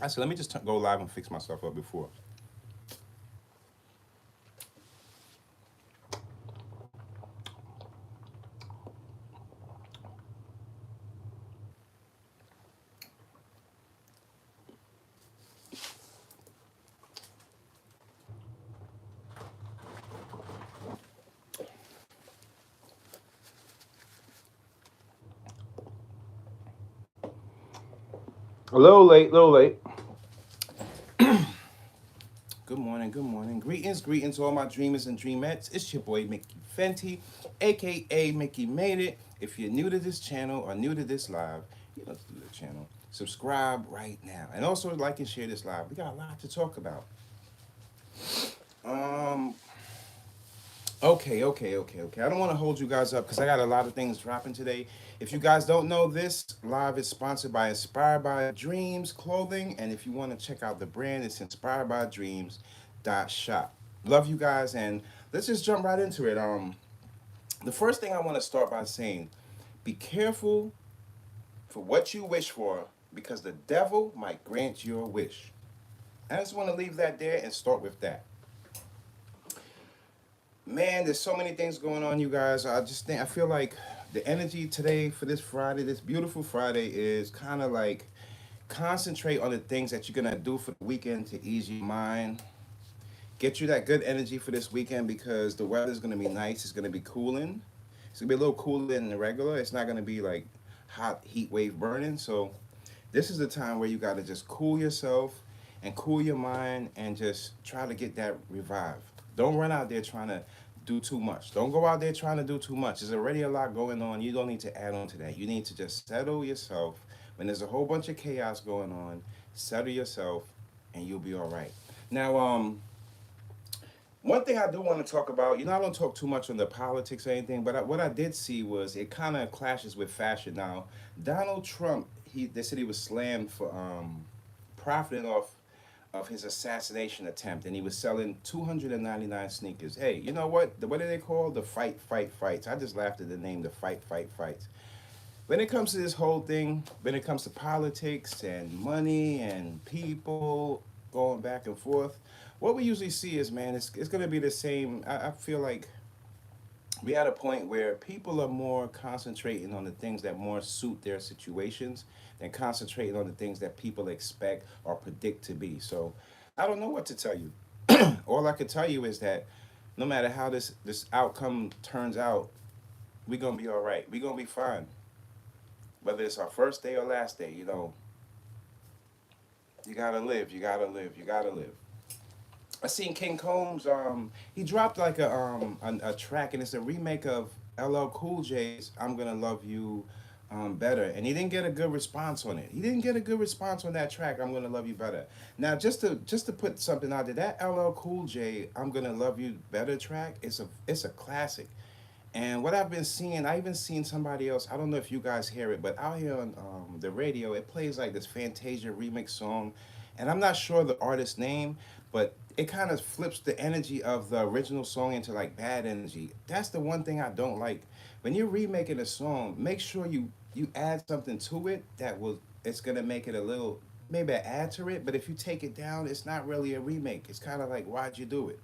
I said, let me just go live and fix myself up before. A little late, little late. Good morning, good morning. Greetings, greetings, all my dreamers and dreamettes. It's your boy Mickey Fenty, aka Mickey Made It. If you're new to this channel or new to this live, you know to do the channel. Subscribe right now, and also like and share this live. We got a lot to talk about. Um, okay. I don't want to hold you guys up because I got a lot of things dropping today. If you guys don't know, this live is sponsored by Inspired by Dreams Clothing, and if you want to check out the brand, it's Inspired by Dreams shop. Love you guys, and let's just jump right into it. The first thing I want to start by saying, be careful for what you wish for because the devil might grant your wish. I just want to leave that there and start with that. Man, there's so many things going on, you guys. I feel like the energy today for this Friday, this beautiful Friday, is kind of like concentrate on the things that you're gonna do for the weekend to ease your mind. Get you that good energy for this weekend because the weather's gonna be nice. It's gonna be cooling. It's gonna be a little cooler than the regular. It's not gonna be like hot heat wave burning. So this is the time where you gotta just cool yourself and cool your mind and just try to get that revive. Don't run out there trying to do too much. Don't go out there trying to do too much. There's already a lot going on. You don't need to add on to that. You need to just settle yourself. When there's a whole bunch of chaos going on, settle yourself and you'll be all right. Now, one thing I do want to talk about, I don't talk too much on the politics or anything, but what I did see was it kind of clashes with fashion. Now, Donald Trump, they said he was slammed for profiting off of his assassination attempt, and he was selling 299 sneakers. Hey, you know what? What do they call the fights? I just laughed at the name, the fights. When it comes to this whole thing, when it comes to politics and money and people going back and forth, what we usually see is, man, it's going to be the same. I feel like we at a point where people are more concentrating on the things that more suit their situations than concentrating on the things that people expect or predict to be. So I don't know what to tell you. All I can tell you is that no matter how this outcome turns out, we're gonna be all right. We're gonna be fine. Whether it's our first day or last day, you gotta live. You gotta live. You gotta live. I seen King Combs. He dropped like a track, and it's a remake of LL Cool J's "I'm Gonna Love You Better," and he didn't get a good response on it. He didn't get a good response on that track. "I'm Gonna Love You Better." Now, just to put something out there, that LL Cool J "I'm Gonna Love You Better" track is a classic. And what I've been seeing, I even seen somebody else. I don't know if you guys hear it, but out here on the radio, it plays like this Fantasia remix song, and I'm not sure the artist's name, but it kind of flips the energy of the original song into like bad energy. That's the one thing I don't like. When you're remaking a song, make sure you add something to it that will it's gonna make it a little maybe add to it. But if you take it down, it's not really a remake. It's kind of like why'd you do it?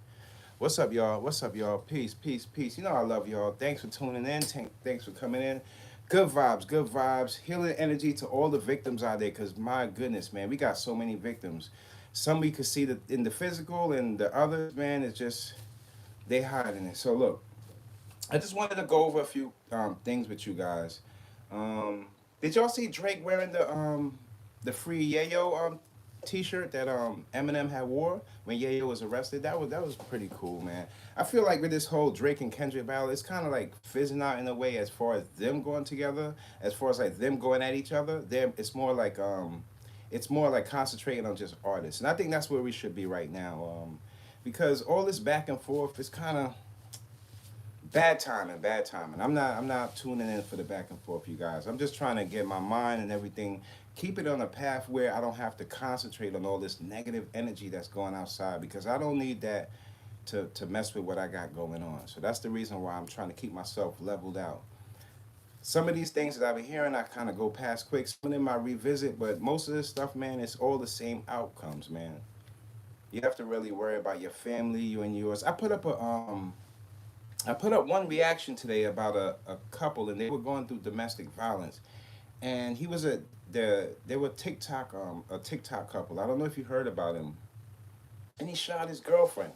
What's up, y'all? What's up, y'all? Peace. You know I love y'all. Thanks for tuning in. Thanks for coming in. Good vibes, good vibes. Healing energy to all the victims out there, because my goodness, man, we got so many victims. Some we could see in the physical, and the others, man, it's just, they hiding it. So, look, I just wanted to go over a few things with you guys. Did y'all see Drake wearing the free Yayo T-shirt that Eminem had wore when Yayo was arrested? That was pretty cool, man. I feel like with this whole Drake and Kendrick battle, it's kind of like fizzing out in a way as far as them going together, as far as like them going at each other. It's more like concentrating on just artists, and I think that's where we should be right now. Because all this back and forth is kind of bad timing, bad timing. I'm not tuning in for the back and forth, you guys. I'm just trying to get my mind and everything, keep it on a path where I don't have to concentrate on all this negative energy that's going outside, because I don't need that to mess with what I got going on. So that's the reason why I'm trying to keep myself leveled out. Some of these things that I've been hearing, I kind of go past quick. Some of them I revisit, but most of this stuff, man, it's all the same outcomes, man. You have to really worry about your family, you and yours. I put up one reaction today about a couple, and they were going through domestic violence, and he was they were a TikTok couple. I don't know if you heard about him, and he shot his girlfriend.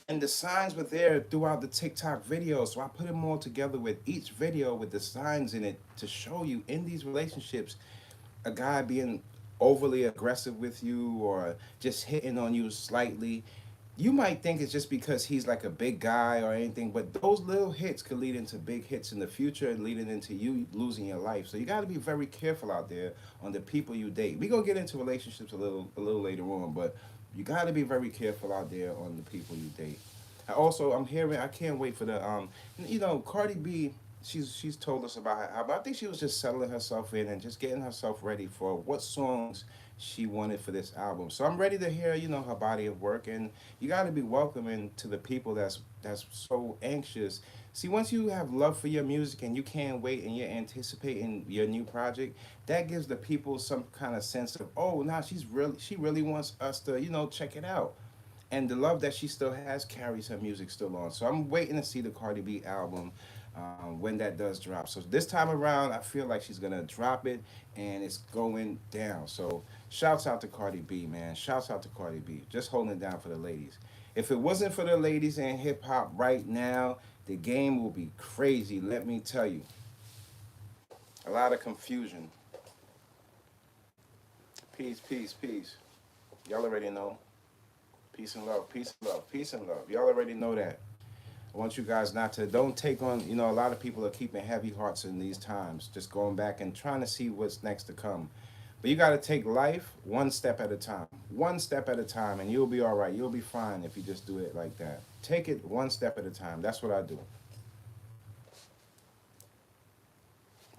And the signs were there throughout the TikTok video. So I put them all together with each video with the signs in it to show you in these relationships, a guy being overly aggressive with you or just hitting on you slightly. You might think it's just because he's like a big guy or anything, but those little hits could lead into big hits in the future and leading into you losing your life. So you got to be very careful out there on the people you date. We gonna get into relationships a little later on, but you got to be very careful out there on the people you date. I'm hearing. I can't wait for Cardi B. She's told us about how, but I think she was just settling herself in and just getting herself ready for what songs she wanted for this album. So I'm ready to hear, her body of work, and you got to be welcoming to the people that's so anxious. See, once you have love for your music and you can't wait and you're anticipating your new project, that gives the people some kind of sense of, oh, now she really wants us to, check it out. And the love that she still has carries her music still on. So I'm waiting to see the Cardi B album when that does drop. So this time around, I feel like she's gonna drop it, and it's going down. So shouts out to Cardi B, man. Shouts out to Cardi B. Just holding it down for the ladies. If it wasn't for the ladies in hip hop right now, the game will be crazy. Let me tell you, a lot of confusion. Peace, peace, peace. Y'all already know. Peace and love, peace and love, peace and love. Y'all already know that. I want you guys not to, don't take on, a lot of people are keeping heavy hearts in these times, just going back and trying to see what's next to come. But you got to take life one step at a time, one step at a time, and you'll be all right. You'll be fine if you just do it like that. Take it one step at a time. That's what I do.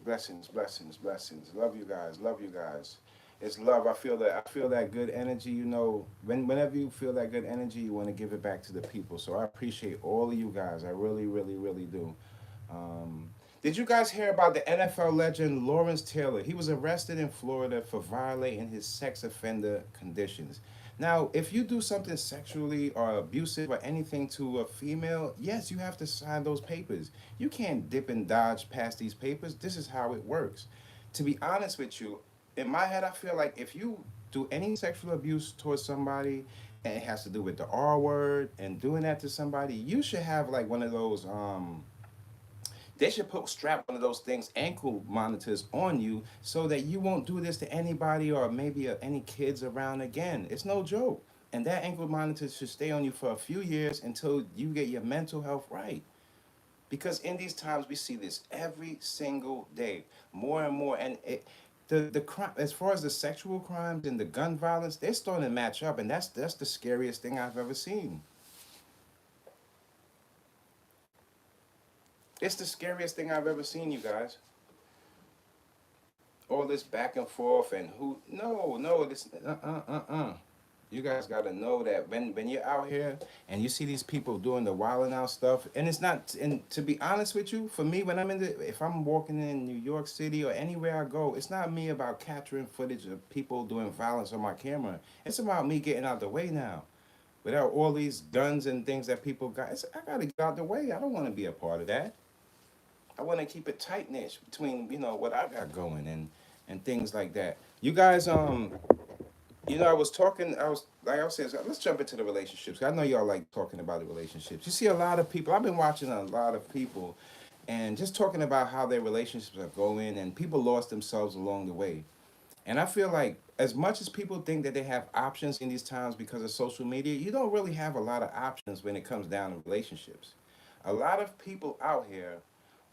Blessings, blessings, blessings. Love you guys. Love you guys. It's love. I feel that. I feel that good energy. Whenever you feel that good energy, you want to give it back to the people. So I appreciate all of you guys. I really, really, really do. Um, did you guys hear about the NFL legend Lawrence Taylor? He was arrested in Florida for violating his sex offender conditions. Now, if you do something sexually or abusive or anything to a female, yes, you have to sign those papers. You can't dip and dodge past these papers. This is how it works. To be honest with you, in my head, I feel like if you do any sexual abuse towards somebody and it has to do with the R word and doing that to somebody, you should have like one of those they should strap one of those things, ankle monitors on you so that you won't do this to anybody or maybe any kids around again. It's no joke. And that ankle monitor should stay on you for a few years until you get your mental health right. Because in these times we see this every single day, more and more, and the crime, as far as the sexual crimes and the gun violence, they're starting to match up, and that's the scariest thing I've ever seen. It's the scariest thing I've ever seen, you guys. All this back and forth and who? No, this You guys got to know that when you're out here and you see these people doing the wilding out stuff, and it's not. And to be honest with you, for me, when if I'm walking in New York City or anywhere I go, it's not me about capturing footage of people doing violence on my camera. It's about me getting out the way now. Without all these guns and things that people got, I got to get out the way. I don't want to be a part of that. I want to keep it tight knit between what I got going and things like that. You guys, I was talking. I was saying, so let's jump into the relationships. I know y'all like talking about the relationships. You see a lot of people. I've been watching a lot of people, and just talking about how their relationships are going, and people lost themselves along the way. And I feel like as much as people think that they have options in these times because of social media, you don't really have a lot of options when it comes down to relationships. A lot of people out here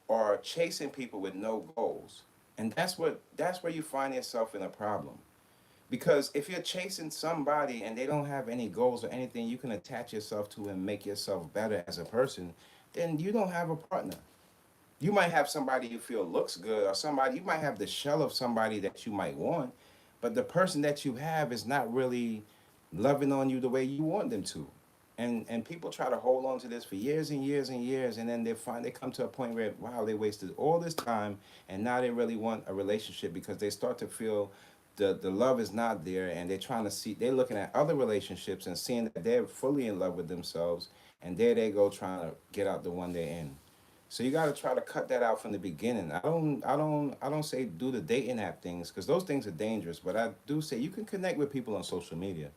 are chasing people with no goals. And that's where you find yourself in a problem. Because if you're chasing somebody and they don't have any goals or anything you can attach yourself to and make yourself better as a person, then you don't have a partner. You might have somebody you feel looks good, or somebody, you might have the shell of somebody that you might want, but the person that you have is not really loving on you the way you want them to. And people try to hold on to this for years and years and years, and then they come to a point where, wow, they wasted all this time, and now they really want a relationship because they start to feel the love is not there, and they're trying to see, they're looking at other relationships and seeing that they're fully in love with themselves, and there they go trying to get out the one they're in. So you got to try to cut that out from the beginning. I don't say do the dating app things because those things are dangerous, but I do say you can connect with people on social media,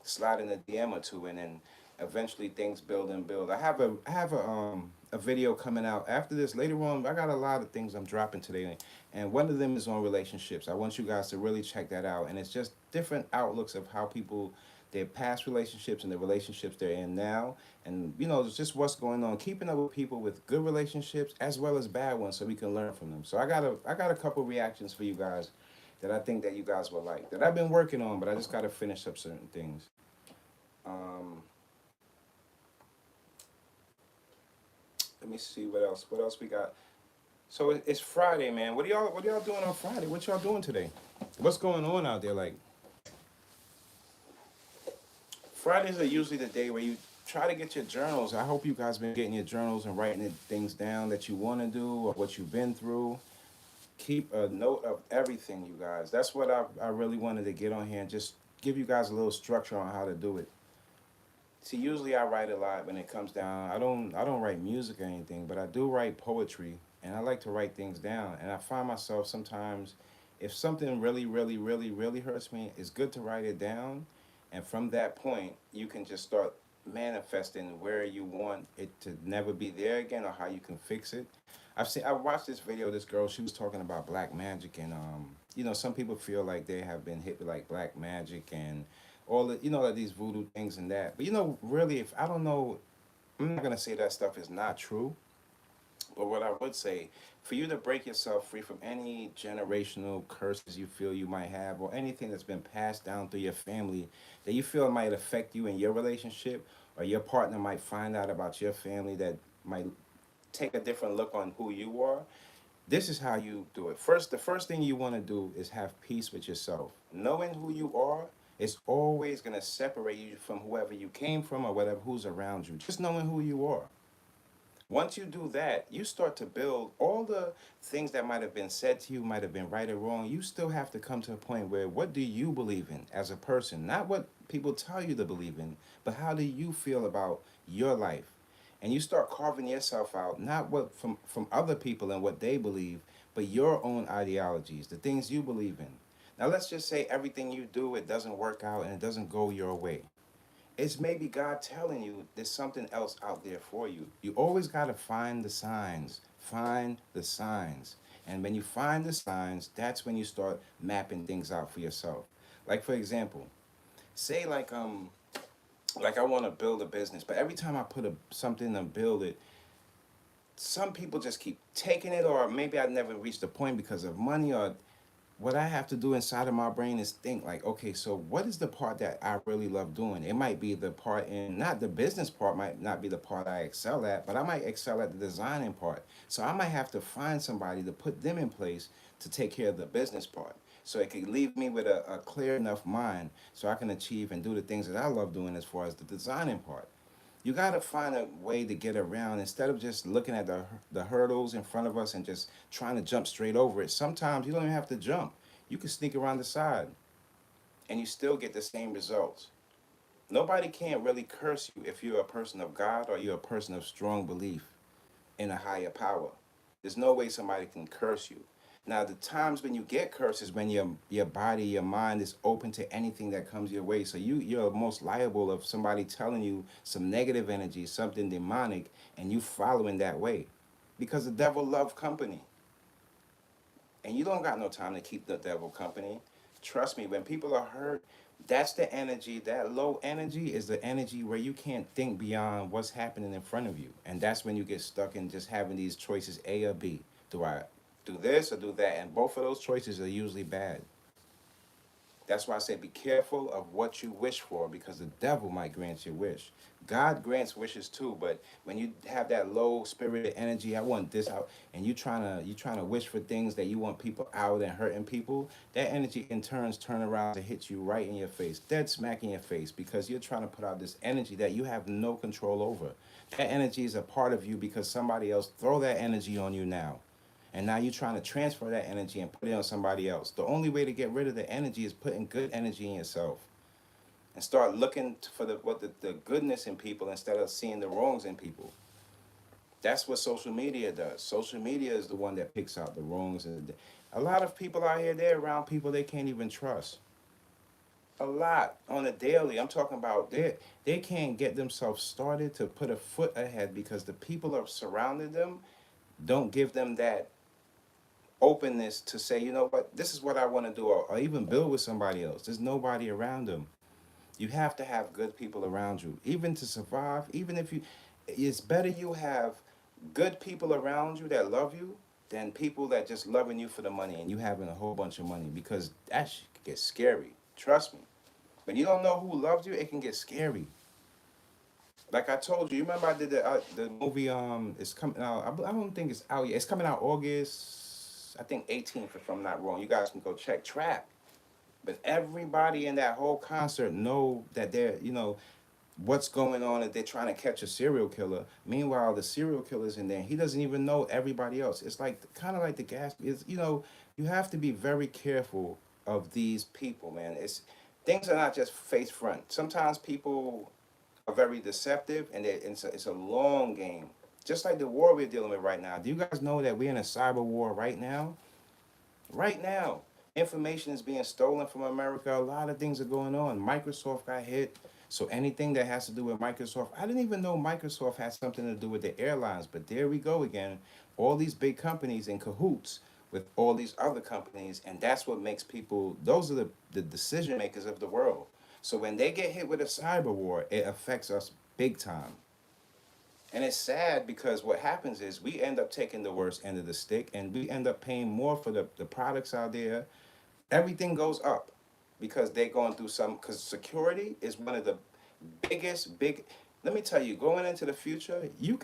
slide in a DM or two, and then eventually things build and build. I have a video coming out after this later on. I got a lot of things I'm dropping today, and one of them is on relationships. I want you guys to really check that out, and it's just different outlooks of how people, their past relationships and the relationships they're in now, and it's just what's going on, keeping up with people with good relationships as well as bad ones, so we can learn from them. So I got a couple reactions for you guys that I think that you guys will like, that I've been working on, but I just got to finish up certain things. Um, Let me see what else. What else we got? So it's Friday, man. What are y'all doing on Friday? What y'all doing today? What's going on out there? Like, Fridays are usually the day where you try to get your journals. I hope you guys been getting your journals and writing things down that you want to do or what you've been through. Keep a note of everything, you guys. That's what I really wanted to get on here and just give you guys a little structure on how to do it. See, usually I write a lot when it comes down. I don't write music or anything, but I do write poetry, and I like to write things down. And I find myself sometimes, if something really, really, really, really hurts me, it's good to write it down. And from that point, you can just start manifesting where you want it to never be there again or how you can fix it. I watched this video. This girl, she was talking about black magic, and some people feel like they have been hit with like black magic and all the like these voodoo things and that. But really, if I don't know, I'm not gonna say that stuff is not true. But what I would say, for you to break yourself free from any generational curses you feel you might have, or anything that's been passed down through your family that you feel might affect you in your relationship, or your partner might find out about your family that might take a different look on who you are, this is how you do it. The first thing you want to do is have peace with yourself. Knowing who you are is always going to separate you from whoever you came from or whatever who's around you. Just knowing who you are. Once you do that, you start to build all the things that might have been said to you, might have been right or wrong. You still have to come to a point where, what do you believe in as a person? Not what people tell you to believe in, but how do you feel about your life? And you start carving yourself out, not what from other people and what they believe, but your own ideologies, the things you believe in. Now let's just say everything you do, it doesn't work out and it doesn't go your way. It's maybe God telling you there's something else out there for you. You always got to find the signs. Find the signs. And when you find the signs, that's when you start mapping things out for yourself. Like, for example, say like I want to build a business, but every time I put something to build it, some people just keep taking it, or maybe I never reached the point because of money, or what I have to do inside of my brain is think like, okay, so what is the part that I really love doing? It might be the part in, not the business part, might not be the part I excel at, but I might excel at the designing part. So I might have to find somebody to put them in place to take care of the business part. So it could leave me with a clear enough mind so I can achieve and do the things that I love doing as far as the designing part. You got to find a way to get around instead of just looking at the hurdles in front of us and just trying to jump straight over it. Sometimes you don't even have to jump. You can sneak around the side and you still get the same results. Nobody can't really curse you if you're a person of God or you're a person of strong belief in a higher power. There's no way somebody can curse you. Now, the times when you get cursed is when your body, your mind is open to anything that comes your way. So you're most liable of somebody telling you some negative energy, something demonic, and you following that way. Because the devil loves company. And you don't got no time to keep the devil company. Trust me, when people are hurt, that's the energy. That low energy is the energy where you can't think beyond what's happening in front of you. And that's when you get stuck in just having these choices, A or B. Do I do this or do that? And both of those choices are usually bad. That's why I say be careful of what you wish for, because the devil might grant your wish. God grants wishes too, but when you have that low spirited energy, I want this out, and you trying to wish for things that you want people out and hurting people, that energy in turns turn around to hit you right in your face, dead smack in your face, because you're trying to put out this energy that you have no control over. That energy is a part of you because somebody else throw that energy on you now. And now you're trying to transfer that energy and put it on somebody else. The only way to get rid of the energy is putting good energy in yourself and start looking for the goodness in people instead of seeing the wrongs in people. That's what social media does. Social media is the one that picks out the wrongs. And a lot of people out here, they're around people they can't even trust. A lot on a daily. I'm talking about they can't get themselves started to put a foot ahead because the people are surrounding them don't give them that openness to say, you know what, this is what I want to do, or even build with somebody else. There's nobody around them. You have to have good people around you, even to survive. Even if you, it's better you have good people around you that love you than people that just loving you for the money and you having a whole bunch of money, because that shit can get scary. Trust me. When you don't know who loves you, it can get scary. Like I told you, you remember I did the movie. It's coming out. I don't think it's out yet. It's coming out August, I think 18th, if I'm not wrong. You guys can go check Trap. But everybody in that whole concert know that they're, what's going on, that they're trying to catch a serial killer. Meanwhile, the serial killer's in there. He doesn't even know everybody else. It's like kind of like the gas. Is you have to be very careful of these people, man. It's things are not just face front. Sometimes people are very deceptive, and it's a long game. Just like the war we're dealing with right now. Do you guys know that we're in a cyber war right now? Right now, information is being stolen from America. A lot of things are going on. Microsoft got hit. So anything that has to do with Microsoft, I didn't even know Microsoft had something to do with the airlines, but there we go again. All these big companies in cahoots with all these other companies, and that's what makes people, those are the decision makers of the world. So when they get hit with a cyber war, it affects us big time. And it's sad because what happens is we end up taking the worst end of the stick, and we end up paying more for the products out there. Everything goes up because they're going through because security is one of the let me tell you, going into the future, you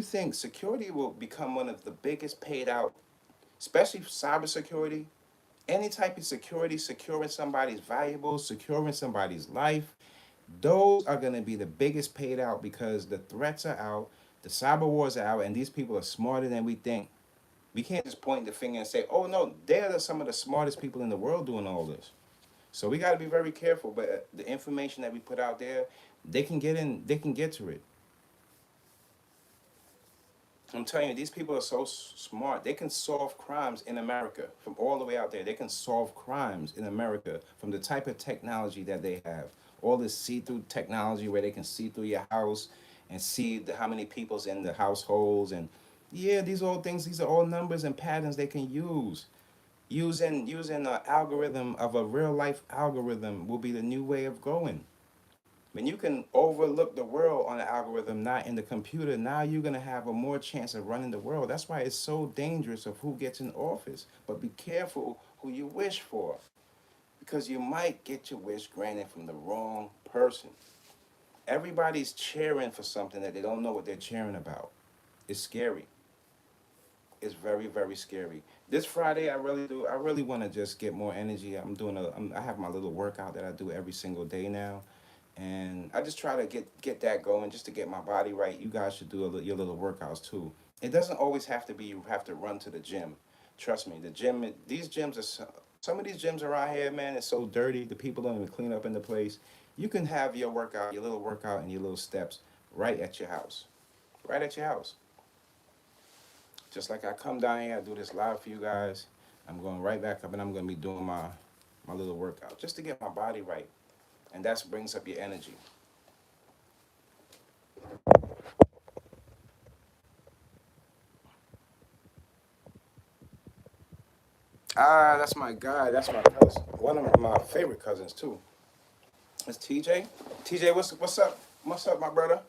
think security will become one of the biggest paid out, especially cybersecurity, any type of security, securing somebody's valuables, securing somebody's life. Those are going to be the biggest paid out because the threats are out, the cyber wars are out, and these people are smarter than we think. We can't just point the finger and say, oh no, they're some of the smartest people in the world doing all this. So we got to be very careful. But the information that we put out there, they can get to it. I'm telling you, these people are so smart. They can solve crimes in America from all the way out there. They can solve crimes in America from the type of technology that they have. All this see-through technology where they can see through your house and see how many people's in the households. And yeah, these are all numbers and patterns they can use. Using an algorithm of a real life algorithm will be the new way of going. When you can overlook the world on an algorithm, not in the computer, now you're going to have a more chance of running the world. That's why it's so dangerous of who gets in office. But be careful who you wish for, because you might get your wish granted from the wrong person. Everybody's cheering for something that they don't know what they're cheering about. It's scary. It's very, very scary. This Friday, I really want to just get more energy. I have my little workout that I do every single day now. And I just try to get that going just to get my body right. You guys should do your little workouts too. It doesn't always have to be you have to run to the gym. Trust me, these gyms are some of these gyms around here, man. It's so dirty. The people don't even clean up in the place. You can have your workout, your little workout, and your little steps right at your house, right at your house. Just like I come down here, I do this live for you guys. I'm going right back up, and I'm going to be doing my little workout just to get my body right, and that brings up your energy. Ah, that's my guy. That's my cousin. One of my favorite cousins too. It's TJ. TJ, what's up? What's up, my brother?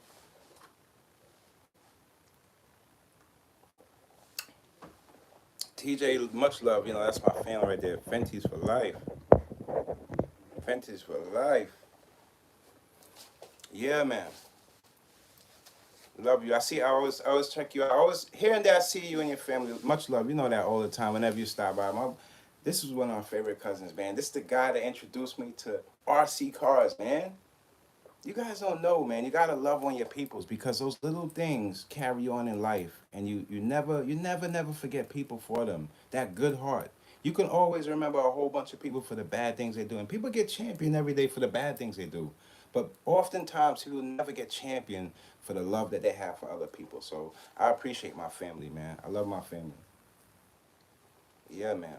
TJ, much love. That's my family right there. Fenty's for life. Vintage for life. Yeah, man. Love you. I always check you out. I always here and there I see you and your family. Much love. You know that all the time. Whenever you stop by, this is one of my favorite cousins, man. This is the guy that introduced me to RC cars, man. You guys don't know, man. You gotta love on your peoples because those little things carry on in life, and you never forget people for them. That good heart. You can always remember a whole bunch of people for the bad things they do, and people get championed every day for the bad things they do. But oftentimes, people never get championed for the love that they have for other people. So I appreciate my family, man. I love my family. Yeah, man.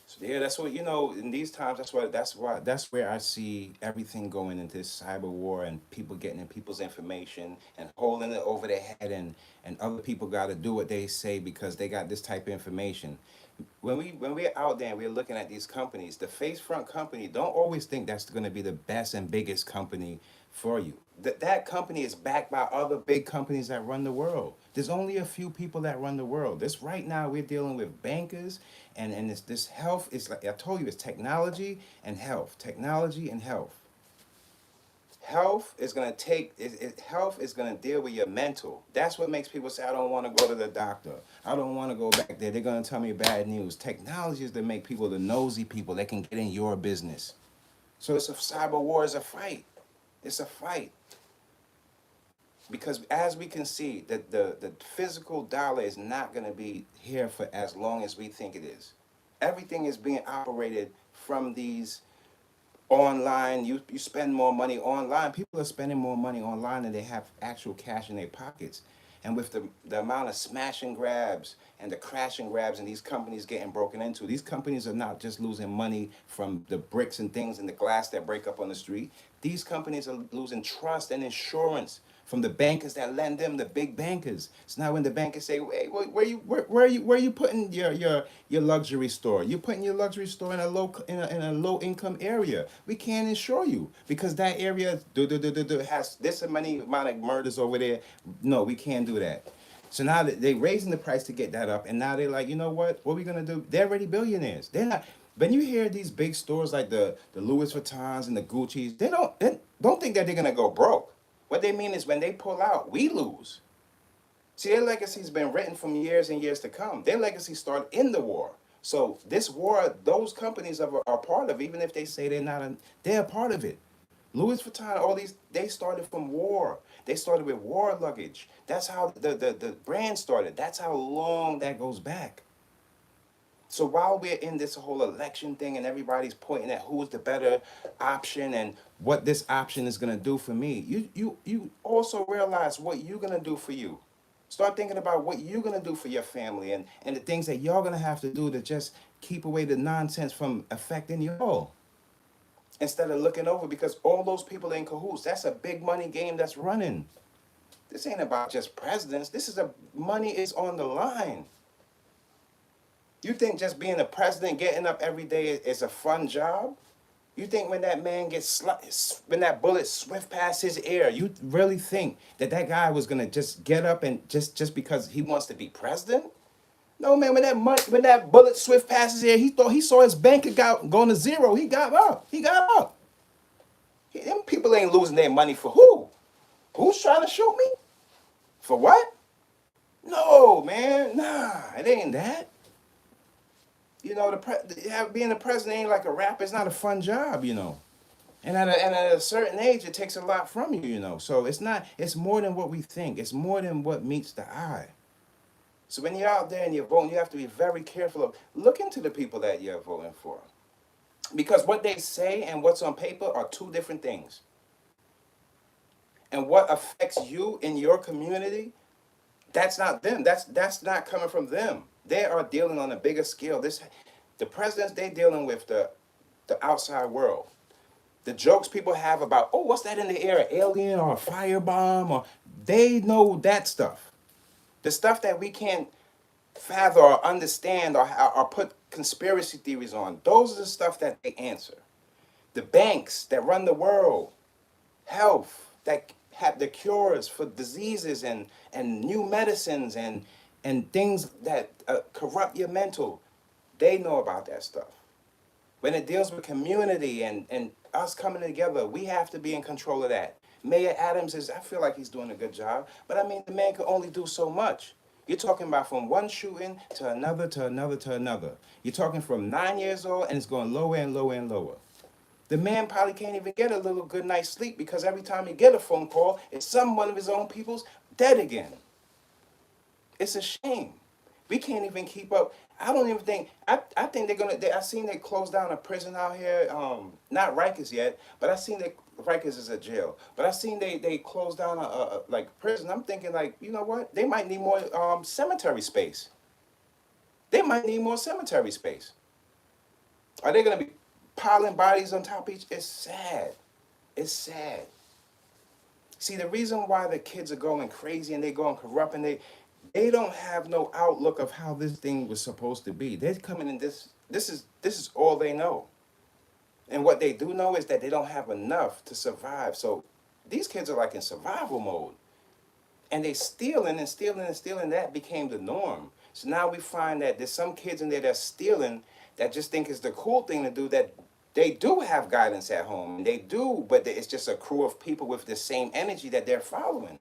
So yeah, that's what in these times. That's where I see everything going into this cyber war and people getting in people's information and holding it over their head, and other people got to do what they say because they got this type of information. When we're out there and we're looking at these companies, the face front company, don't always think that's going to be the best and biggest company for you. That company is backed by other big companies that run the world. There's only a few people that run the world. This right now we're dealing with bankers, and this health is, like I told you, it's technology and health. Technology and health. Health is gonna deal with your mental. That's what makes people say, I don't want to go to the doctor. I don't want to go back there. They're gonna tell me bad news. Technology is to make people the nosy people that can get in your business. So it's a cyber war is a fight. It's a fight. Because as we can see, that the physical dollar is not gonna be here for as long as we think it is. Everything is being operated from these online. You spend more money online. People are spending more money online than they have actual cash in their pockets. And with the amount of smash and grabs and the crash and grabs and these companies getting broken into, these companies are not just losing money from the bricks and things and the glass that break up on the street. These companies are losing trust and insurance from the bankers that lend them, the big bankers. So now when the bankers say, hey, where you putting your luxury store? You're putting your luxury store in a low income area. We can't insure you because that area has this many amount of murders over there. No, we can't do that. So now they're raising the price to get that up, and now they're like, you know what? What are we gonna do? They're already billionaires. They're not. When you hear these big stores like the Louis Vuittons and the Gucci's, they don't think that they're gonna go broke. What they mean is when they pull out, we lose. See, their legacy's been written from years and years to come. Their legacy started in the war. So this war, those companies are part of, even if they say they're not, they're a part of it. Louis Vuitton, all these, they started from war. They started with war luggage. That's how the brand started. That's how long that goes back. So while we're in this whole election thing and everybody's pointing at who's the better option and what this option is gonna do for me, you also realize what you're gonna do for you. Start thinking about what you're gonna do for your family and the things that y'all gonna have to do to just keep away the nonsense from affecting y'all. Instead of looking over because all those people in cahoots, that's a big money game that's running. This ain't about just presidents. This is money is on the line. You think just being a president, getting up every day is a fun job? You think when that man when that bullet swift past his ear, you really think that guy was gonna just get up and just because he wants to be president? No, man. When that bullet swift past his ear, he thought he saw his bank account going to zero. He got up. He got up. Them people ain't losing their money for who? Who's trying to shoot me? For what? No, man. Nah, it ain't that. Being the president ain't like a rap. It's not a fun job. And at a certain age, it takes a lot from you. So it's not. It's more than what we think. It's more than what meets the eye. So when you're out there and you're voting, you have to be very careful of look into the people that you're voting for, because what they say and what's on paper are two different things. And what affects you in your community, that's not them. That's not coming from them. They are dealing on a bigger scale. The presidents, they dealing with the outside world. The jokes people have about, oh, what's that in the air, an alien or a firebomb, or they know that stuff. The stuff that we can't fathom or understand or put conspiracy theories on, those are the stuff that they answer. The banks that run the world, health, that have the cures for diseases and new medicines and things that corrupt your mental, they know about that stuff. When it deals with community and us coming together, we have to be in control of that. Mayor Adams is, I feel like he's doing a good job, but I mean, the man can only do so much. You're talking about from one shooting to another, to another, to another. You're talking from 9 years old and it's going lower and lower and lower. The man probably can't even get a little good night's sleep because every time he get a phone call, it's some one of his own people's dead again. It's a shame. We can't even keep up. I don't even think. I think they're gonna. I seen they close down a prison out here. Not Rikers yet, but I seen that Rikers is a jail. But I seen they closed down a like prison. I'm thinking like, you know what? They might need more cemetery space. They might need more cemetery space. Are they gonna be piling bodies on top of each? It's sad. It's sad. See, the reason why the kids are going crazy and they going corrupt and they don't have no outlook of how this thing was supposed to be. They're coming in this is all they know. And what they do know is that they don't have enough to survive. So these kids are like in survival mode. And they stealing and stealing and stealing. That became the norm. So now we find that there's some kids in there that's stealing that just think it's the cool thing to do, that they do have guidance at home. They do, but it's just a crew of people with the same energy that they're following.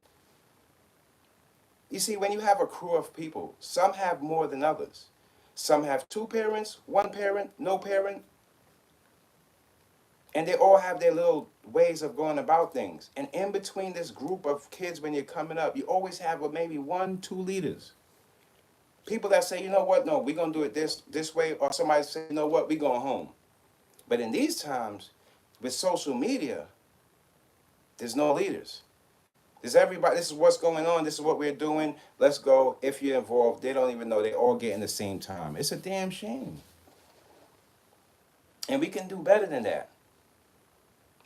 You see, when you have a crew of people, some have more than others. Some have two parents, one parent, no parent. And they all have their little ways of going about things. And in between this group of kids, when you're coming up, you always have maybe one, two leaders. People that say, you know what, no, we're going to do it this way. Or somebody say, you know what, we're going home. But in these times, with social media, there's no leaders. There's everybody, this is what's going on, this is what we're doing, let's go. If you're involved, they don't even know, they all get in the same time. It's a damn shame. And we can do better than that.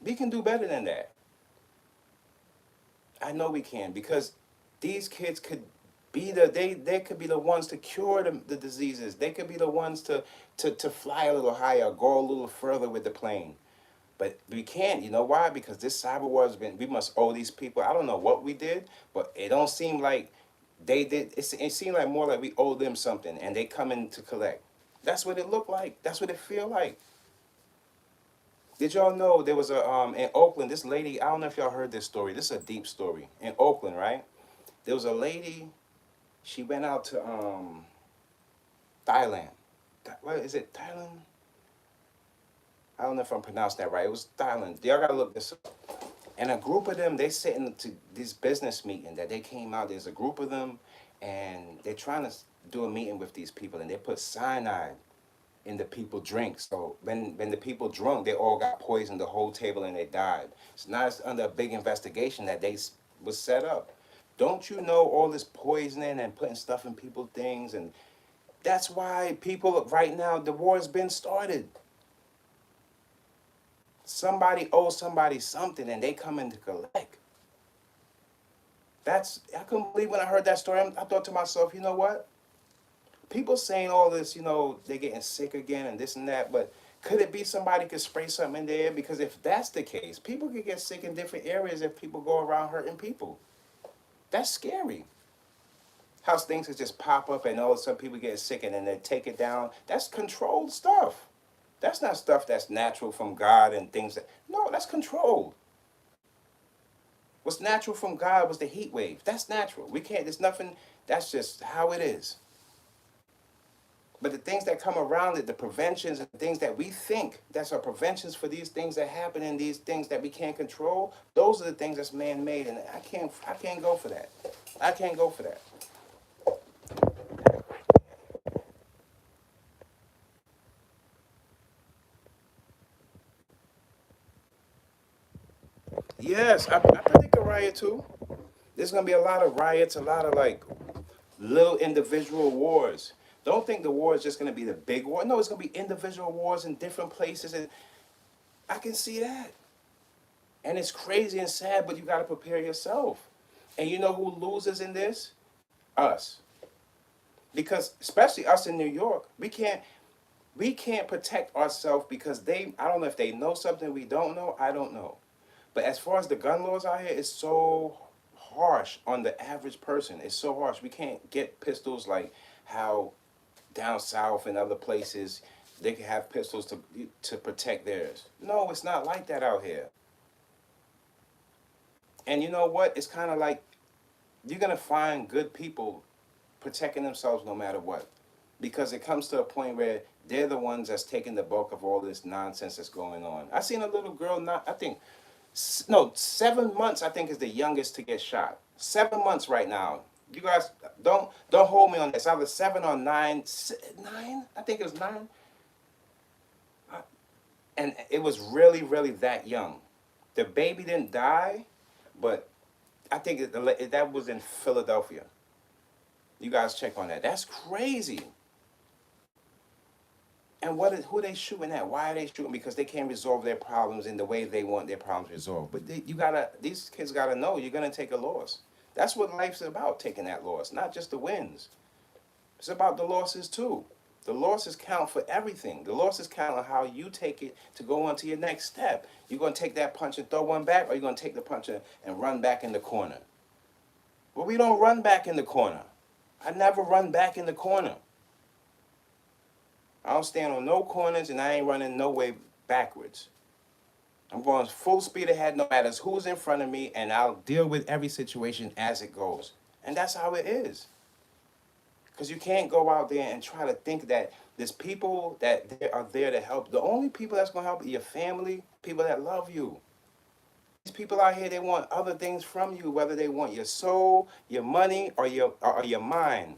We can do better than that. I know we can, because these kids could be they could be the ones to cure the diseases. They could be the ones to fly a little higher, go a little further with the plane. But we can't, you know why? Because this cyber war has been, we must owe these people, I don't know what we did, but it don't seem like they did, it seemed like more like we owe them something and they come in to collect. That's what it looked like. That's what it feel like. Did y'all know there was in Oakland, this lady, I don't know if y'all heard this story. This is a deep story. In Oakland, right? There was a lady, she went out to Thailand. What is it, Thailand? I don't know if I'm pronouncing that right. It was Thailand. Y'all gotta look this up. And a group of them, they sit into this business meeting that they came out. There's a group of them, and they're trying to do a meeting with these people, and they put cyanide in the people drink. So when the people drunk, they all got poisoned, the whole table, and they died. So now it's under a big investigation that was set up. Don't you know all this poisoning and putting stuff in people's things? And that's why people right now, the war's been started. Somebody owes somebody something and they come in to collect. I couldn't believe when I heard that story. I thought to myself, you know what? People saying all this, you know, they're getting sick again and this and that, but could it be somebody could spray something in there? Because if that's the case, people could get sick in different areas if people go around hurting people. That's scary. How things could just pop up and all of a sudden people get sick and then they take it down. That's controlled stuff. That's not stuff that's natural from God and things that, no, that's controlled. What's natural from God was the heat wave. That's natural. We can't, there's nothing, that's just how it is. But the things that come around it, the preventions and things that we think that's our preventions for these things that happen and these things that we can't control, those are the things that's man-made, and I can't go for that. I can't go for that. Yes, I predict a riot too. There's gonna be a lot of riots, a lot of like little individual wars. Don't think the war is just gonna be the big war. No, it's gonna be individual wars in different places, and I can see that. And it's crazy and sad, but you gotta prepare yourself. And you know who loses in this? Us. Because especially us in New York, we can't protect ourselves because I don't know if they know something we don't know, I don't know. But as far as the gun laws out here, it's so harsh on the average person. It's so harsh. We can't get pistols like how down south and other places they can have pistols to protect theirs. No, it's not like that out here. And you know what? It's kind of like you're gonna find good people protecting themselves no matter what, because it comes to a point where they're the ones that's taking the bulk of all this nonsense that's going on. I seen a little girl, not I think, no, 7 months. I think is the youngest to get shot. 7 months right now. You guys don't hold me on this. Either 7 or 9. 9. I think it was 9. And it was really, really that young. The baby didn't die, but I think that was in Philadelphia. You guys check on that. That's crazy. And who they shooting at? Why are they shooting? Because they can't resolve their problems in the way they want their problems resolved. But these kids gotta know you're gonna take a loss. That's what life's about, taking that loss, not just the wins. It's about the losses too. The losses count for everything. The losses count on how you take it to go on to your next step. You're gonna take that punch and throw one back, or you're gonna take the punch and run back in the corner. Well, we don't run back in the corner. I never run back in the corner. I don't stand on no corners, and I ain't running no way backwards. I'm going full speed ahead no matter who's in front of me, and I'll deal with every situation as it goes. And that's how it is. Because you can't go out there and try to think that there's people that are there to help. The only people that's going to help are your family, people that love you. These people out here, they want other things from you, whether they want your soul, your money, or your mind.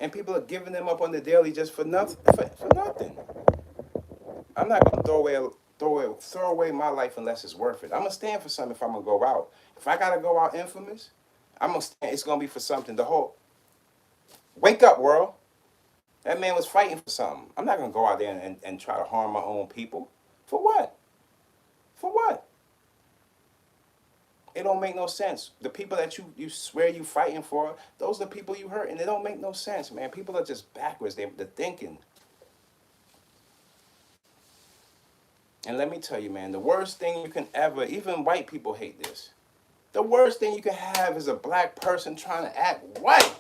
And people are giving them up on the daily just for nothing. For nothing. I'm not gonna throw away my life unless it's worth it. I'm gonna stand for something if I'm gonna go out. If I gotta go out infamous, I'm gonna stand. It's gonna be for something. The whole wake up, world. That man was fighting for something. I'm not gonna go out there and try to harm my own people. For what? For what? It don't make no sense. The people that you swear you fighting for, those are the people you hurt, and it don't make no sense, man. People are just backwards. They're thinking. And let me tell you, man, the worst thing you can ever, even white people hate this. The worst thing you can have is a black person trying to act white.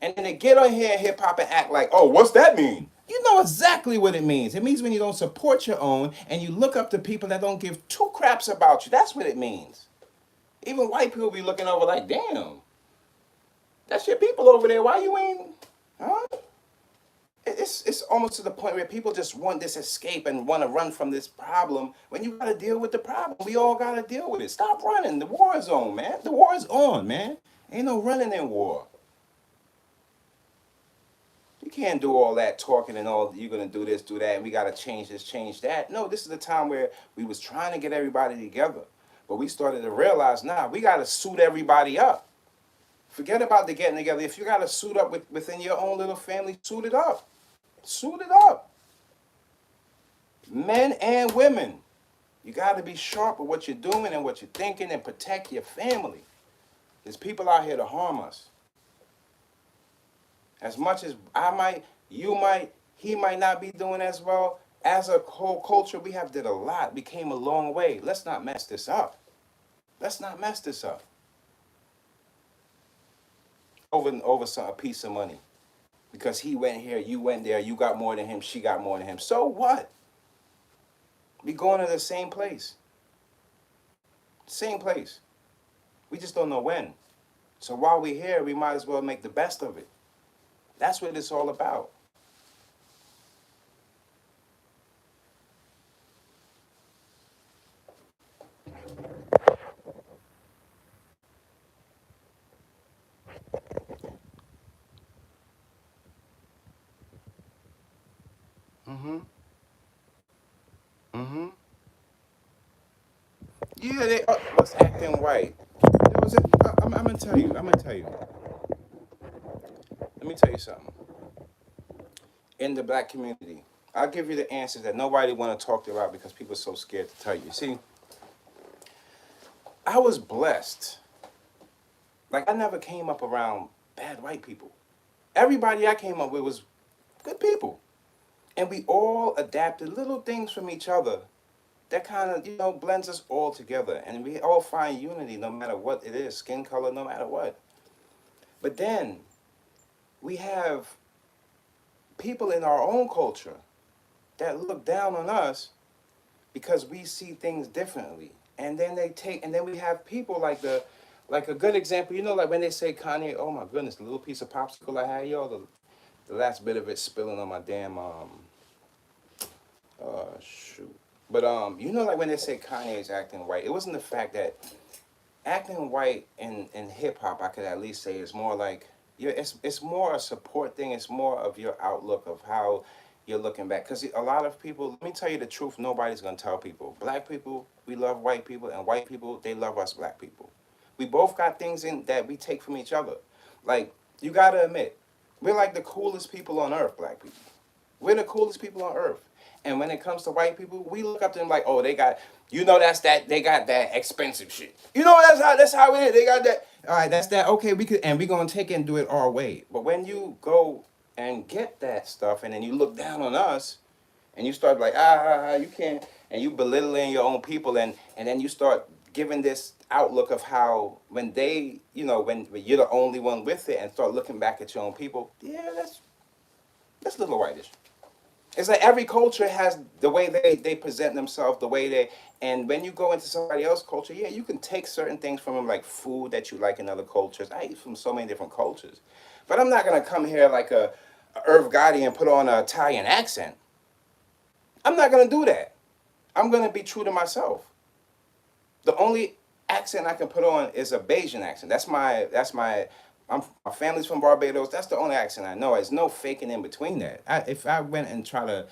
And then they get on here in hip hop and act like, oh, what's that mean? You know exactly what it means. It means when you don't support your own and you look up to people that don't give two craps about you. That's what it means. Even white people be looking over like, damn, that's your people over there. Why you ain't, huh? It's almost to the point where people just want this escape and want to run from this problem when you got to deal with the problem. We all got to deal with it. Stop running. The war is on, man. The war is on, man. Ain't no running in war. You can't do all that talking and all, you're going to do this, do that, and we got to change this, change that. No, this is the time where we was trying to get everybody together. But we started to realize, nah, we got to suit everybody up. Forget about the getting together. If you got to suit up within your own little family, suit it up. Suit it up. Men and women. You got to be sharp with what you're doing and what you're thinking and protect your family. There's people out here to harm us. As much as I might, you might, he might not be doing as well, as a whole culture, we have did a lot. We came a long way. Let's not mess this up. Let's not mess this up. Over a piece of money. Because he went here, you went there, you got more than him, she got more than him. So what? We going to the same place. Same place. We just don't know when. So while we're here, we might as well make the best of it. That's what it's all about. Mm-hmm. Mm-hmm. Yeah, they was acting white. There was I'm gonna tell you. I'm gonna tell you. Let me tell you something. In the black community, I'll give you the answers that nobody want to talk about because people are so scared to tell you. See, I was blessed. Like, I never came up around bad white people. Everybody I came up with was good people. And we all adapted little things from each other that kind of, blends us all together. And we all find unity no matter what it is, skin color, no matter what. But then we have people in our own culture that look down on us because we see things differently. And then and then we have people like a good example, like when they say Kanye, oh my goodness, the little piece of popsicle I had, the last bit of it spilling on my damn, shoot. But, like when they say Kanye is acting white, it wasn't the fact that acting white in hip hop, I could at least say is more like, it's more a support thing. It's more of your outlook of how you're looking back. Because a lot of people, let me tell you the truth, nobody's going to tell people. Black people, we love white people, and white people, they love us black people. We both got things in that we take from each other. Like, you got to admit, we're like the coolest people on earth, black people. We're the coolest people on earth. And when it comes to white people, we look up to them like, oh, they got, they got that expensive shit. That's how it is. They got that. All right, that's that. Okay, we're gonna take it and do it our way. But when you go and get that stuff, and then you look down on us, and you start like, you can't, and you belittling your own people, and then you start giving this outlook of how when they, when you're the only one with it, and start looking back at your own people, yeah, that's a little whitish. It's like every culture has the way they present themselves, the way and when you go into somebody else's culture, yeah, you can take certain things from them, like food that you like in other cultures. I eat from so many different cultures. But I'm not going to come here like a Irv Gotti and put on an Italian accent. I'm not going to do that. I'm going to be true to myself. The only accent I can put on is a Bayesian accent. My family's from Barbados. That's the only accent I know. There's no faking in between that. If I went and try to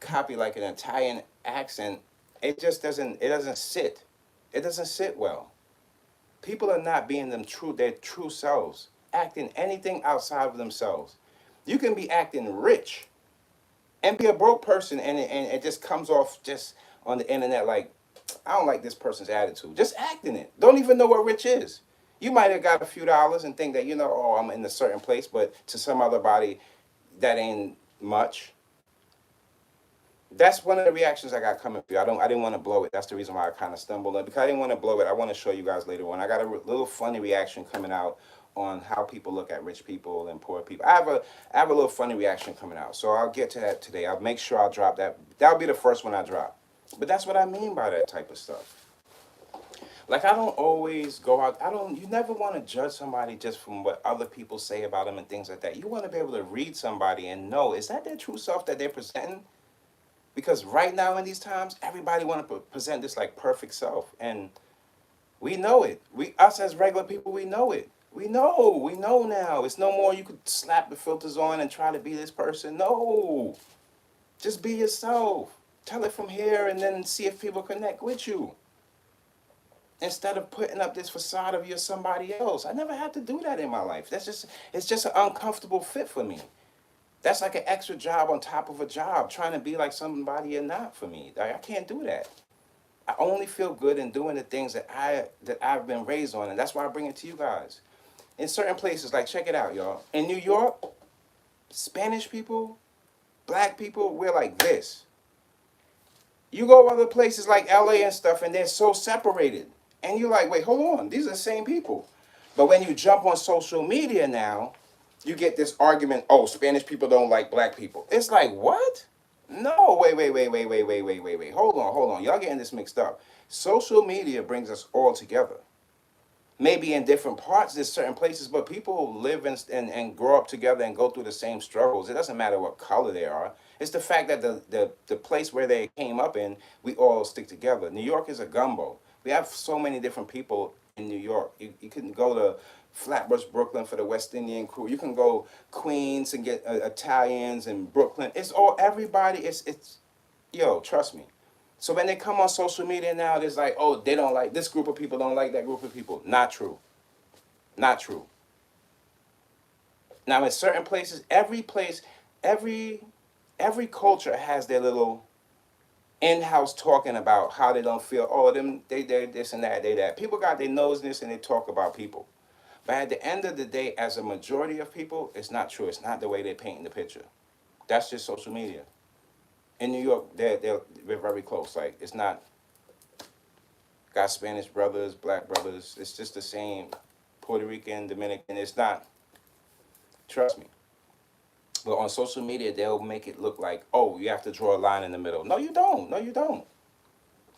copy like an Italian accent, it just doesn't. It doesn't sit. It doesn't sit well. People are not being their true selves, acting anything outside of themselves. You can be acting rich and be a broke person, and it just comes off just on the internet like, I don't like this person's attitude. Just acting it. Don't even know what rich is. You might have got a few dollars and think that, oh, I'm in a certain place, but to some other body, that ain't much. That's one of the reactions I got coming through. I didn't want to blow it. That's the reason why I kind of stumbled on, because I didn't want to blow it. I want to show you guys later on. I got a little funny reaction coming out on how people look at rich people and poor people. I have a little funny reaction coming out. So I'll get to that today. I'll make sure I'll drop that. That'll be the first one I drop. But that's what I mean by that type of stuff. Like, I don't always go out. You never want to judge somebody just from what other people say about them and things like that. You want to be able to read somebody and know, is that their true self that they're presenting? Because right now in these times, everybody want to present this like perfect self. And we know it. Us as regular people, we know it. We know now. It's no more you could slap the filters on and try to be this person. No. Just be yourself. Tell it from here and then see if people connect with you. Instead of putting up this facade of you're somebody else. I never had to do that in my life. It's just an uncomfortable fit for me. That's like an extra job on top of a job, trying to be like somebody or not for me. I can't do that. I only feel good in doing the things that I've been raised on, and that's why I bring it to you guys. In certain places, like check it out, y'all. In New York, Spanish people, black people, we're like this. You go other places like LA and stuff, and they're so separated. And you're like, wait, hold on, these are the same people. But when you jump on social media now, you get this argument, oh, Spanish people don't like black people. It's like, what? No, wait. Hold on. Y'all getting this mixed up. Social media brings us all together. Maybe in different parts, there's certain places, but people live and grow up together and go through the same struggles. It doesn't matter what color they are. It's the fact that the place where they came up in, we all stick together. New York is a gumbo. We have so many different people in New York. You can go to Flatbush, Brooklyn for the West Indian crew. You can go Queens and get Italians and Brooklyn. It's all, everybody, yo, trust me. So when they come on social media now, it's like, oh, they don't like, this group of people don't like that group of people. Not true. Not true. Now in certain places, every culture has their little in-house talking about how they don't feel, oh, they this and that, they that. People got their nose in this and they talk about people. But at the end of the day, as a majority of people, it's not true. It's not the way they're painting the picture. That's just social media. In New York, we're very close. Like, it's not, got Spanish brothers, black brothers. It's just the same. Puerto Rican, Dominican. It's not. Trust me. But on social media, they'll make it look like, oh, you have to draw a line in the middle. No, you don't. No, you don't.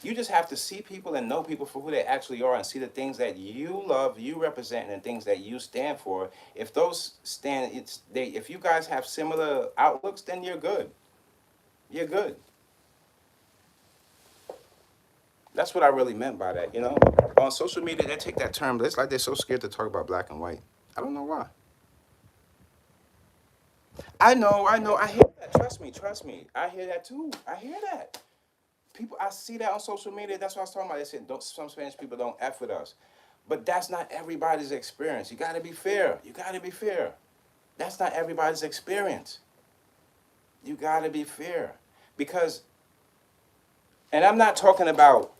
You just have to see people and know people for who they actually are and see the things that you love, you represent, and things that you stand for. If those stand, if you guys have similar outlooks, then you're good. You're good. That's what I really meant by that, you know? On social media, they take that term, but it's like they're so scared to talk about black and white. I don't know why. I hear that. Trust me. I hear that too. I hear that. People, I see that on social media. That's what I was talking about. They said, don't, some Spanish people don't F with us. But that's not everybody's experience. You got to be fair. You got to be fair. That's not everybody's experience. You got to be fair. Because, and I'm not talking about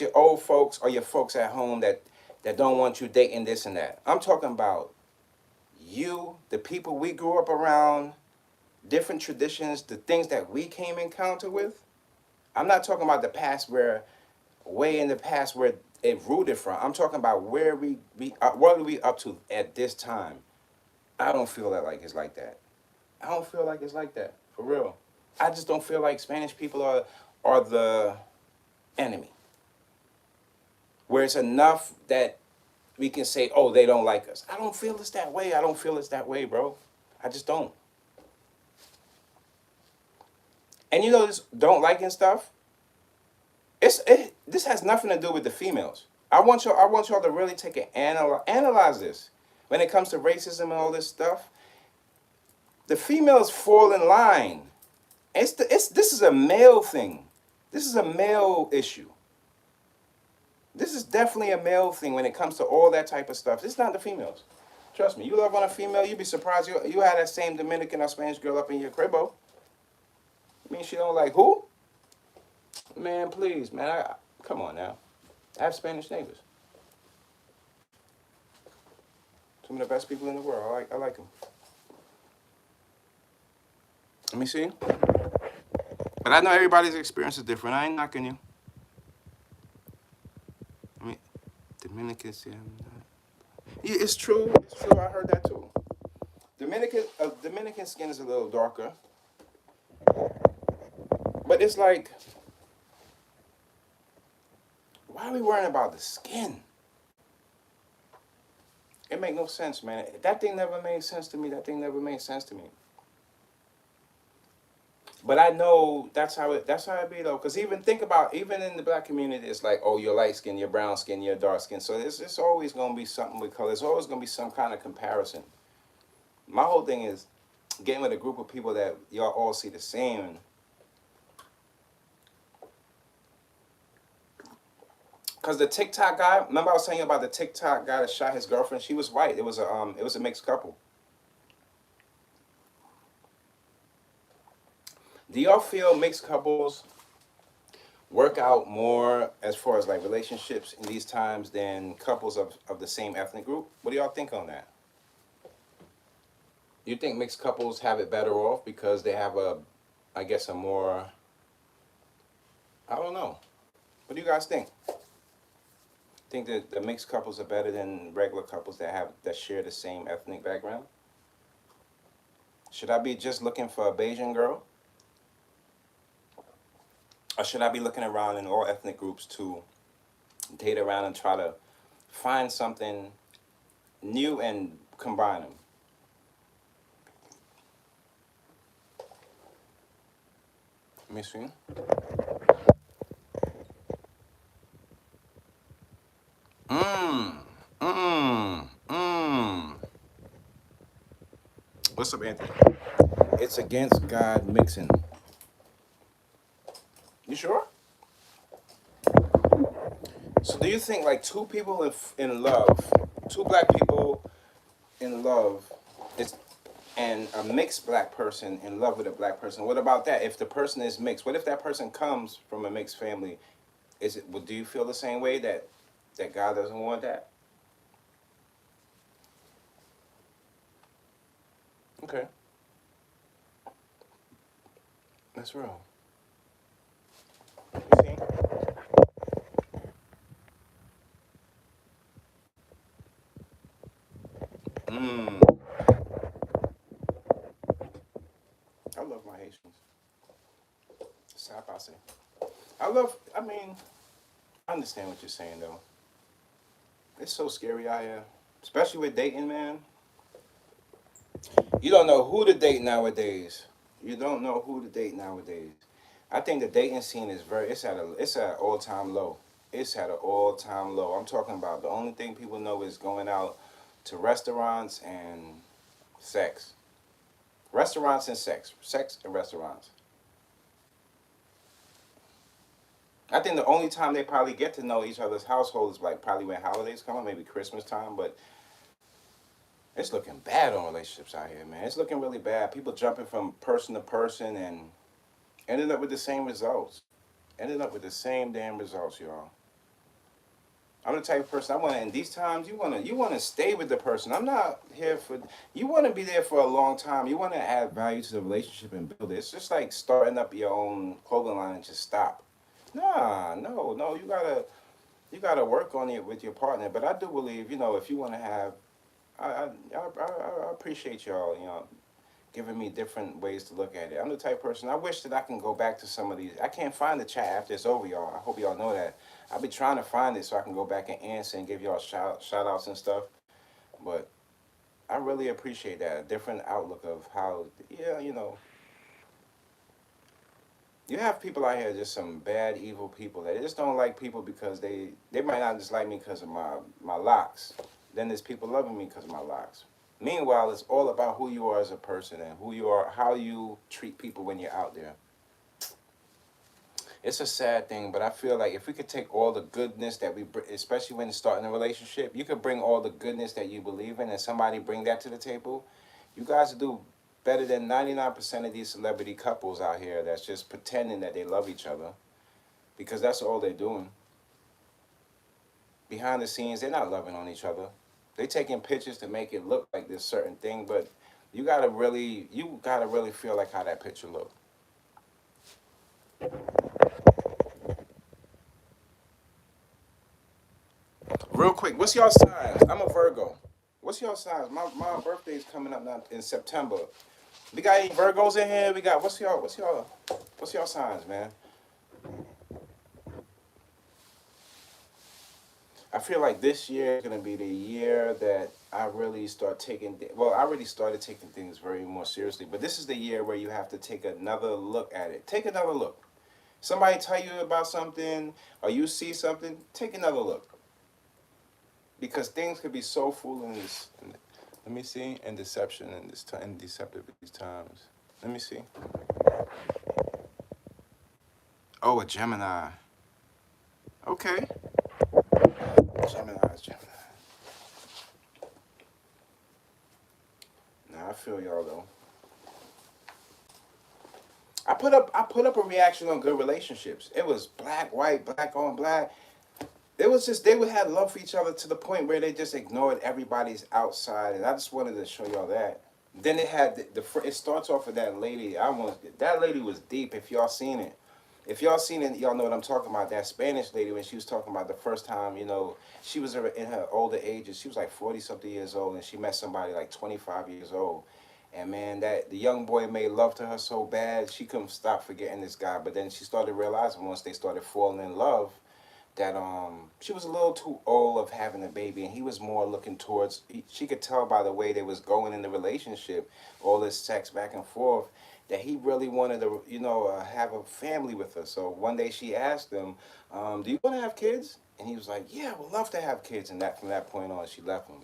your old folks or your folks at home that don't want you dating this and that. I'm talking about you, the people we grew up around, different traditions, the things that we came encounter with. I'm not talking about the past where, way in the past where it rooted from. I'm talking about where what are we up to at this time. I don't feel that like it's like that. I don't feel like it's like that, for real. I just don't feel like Spanish people are the enemy. Where it's enough that we can say, oh, they don't like us. I don't feel it's that way. I don't feel it's that way, bro. I just don't. And you know this don't liking stuff? This has nothing to do with the females. I want y'all to really take and analyze this. When it comes to racism and all this stuff, the females fall in line. This is a male thing. This is a male issue. This is definitely a male thing when it comes to all that type of stuff. It's not the females. Trust me, you love on a female, you'd be surprised you had that same Dominican or Spanish girl up in your cribbo. You mean she don't like who? Man, please, man. Come on now. I have Spanish neighbors. Some of the best people in the world. I like them. Let me see. But I know everybody's experience is different. I ain't knocking you. I mean, Dominicans, yeah. Yeah, it's true. It's true. I heard that too. Dominican skin is a little darker. But it's like, why are we worrying about the skin? It make no sense, man. That thing never made sense to me. That thing never made sense to me. But I know that's how it be though. Cause even in the black community, it's like, oh, you're light skin, you're brown skin, you're dark skin. So it's always gonna be something with color. There's always gonna be some kind of comparison. My whole thing is getting with a group of people that y'all all see the same. Cause the TikTok guy, remember I was telling you about the TikTok guy that shot his girlfriend? She was white. It was a mixed couple. Do y'all feel mixed couples work out more as far as like relationships in these times than couples of the same ethnic group? What do y'all think on that? You think mixed couples have it better off because they have I guess a more, I don't know. What do you guys think? Think that the mixed couples are better than regular couples that share the same ethnic background? Should I be just looking for a Bayesian girl? Or should I be looking around in all ethnic groups to date around and try to find something new and combine them? Let me see. What's up, Anthony? It's against God mixing. You sure? So do you think like two people in love, two black people in love, and a mixed black person in love with a black person? What about that? If the person is mixed, what if that person comes from a mixed family? Do you feel the same way that God doesn't want that? Okay. That's real. You see? say. I love. I mean, I understand what you're saying though. It's so scary out here, especially with dating, man. You don't know who to date nowadays. You don't know who to date nowadays. I think the dating scene is very. It's at an all time low. It's at an all time low. I'm talking about the only thing people know is going out to restaurants and sex. Restaurants and sex. Sex and restaurants. I think the only time they probably get to know each other's household is like probably when holidays come up, maybe Christmas time. But it's looking bad on relationships out here, man. It's looking really bad. People jumping from person to person and ending up with the same results. Ending up with the same damn results, y'all. I'm the type of person I want to. In these times, you wanna stay with the person. I'm not here for. You want to be there for a long time. You want to add value to the relationship and build it. It's just like starting up your own clothing line and just stop. Nah, no, no. You gotta work on it with your partner. But I do believe, if you want to have, I appreciate y'all. Giving me different ways to look at it. I'm the type of person, I wish that I can go back to some of these. I can't find the chat after it's over, y'all. I hope y'all know that. I've been trying to find it so I can go back and answer and give y'all shout outs and stuff. But I really appreciate that. A different outlook of how, yeah, you have people out here, just some bad, evil people that just don't like people because they might not just like me because of my locks. Then there's people loving me because of my locks. Meanwhile, it's all about who you are as a person and who you are, how you treat people when you're out there. It's a sad thing, but I feel like if we could take all the goodness that especially when starting a relationship, you could bring all the goodness that you believe in and somebody bring that to the table, you guys would do better than 99% of these celebrity couples out here that's just pretending that they love each other because that's all they're doing. Behind the scenes, they're not loving on each other. They taking pictures to make it look like this certain thing, but you gotta really feel like how that picture look. Real quick, what's y'all signs? I'm a Virgo. What's y'all signs? My birthday's coming up now in September. We got any Virgos in here? We got what's y'all signs, man? I feel like this year is gonna be the year that I really start taking. Well, I already started taking things very more seriously, but this is the year where you have to take another look at it. Take another look. Somebody tell you about something, or you see something. Take another look, because things could be so full in this. Let me see, and deception in this time, and deceptive at these times. Let me see. Oh, a Gemini. Okay. Gemini. Nah, I feel y'all though. I put up a reaction on good relationships. It was black, white, black on black. It was just they would have love for each other to the point where they just ignored everybody's outside, and I just wanted to show y'all that. Then it had it starts off with that lady. That lady was deep. If y'all seen it, y'all know what I'm talking about. That Spanish lady when she was talking about the first time, she was in her older ages. She was like 40 something years old, and she met somebody like 25 years old. And man, that the young boy made love to her so bad she couldn't stop forgetting this guy. But then she started realizing once they started falling in love that she was a little too old of having a baby, and he was more looking towards. She could tell by the way they was going in the relationship, all this sex back and forth, that he really wanted to have a family with her. So one day she asked him, "Do you want to have kids?" And he was like, "Yeah, I would love to have kids." And that from that point on, she left him.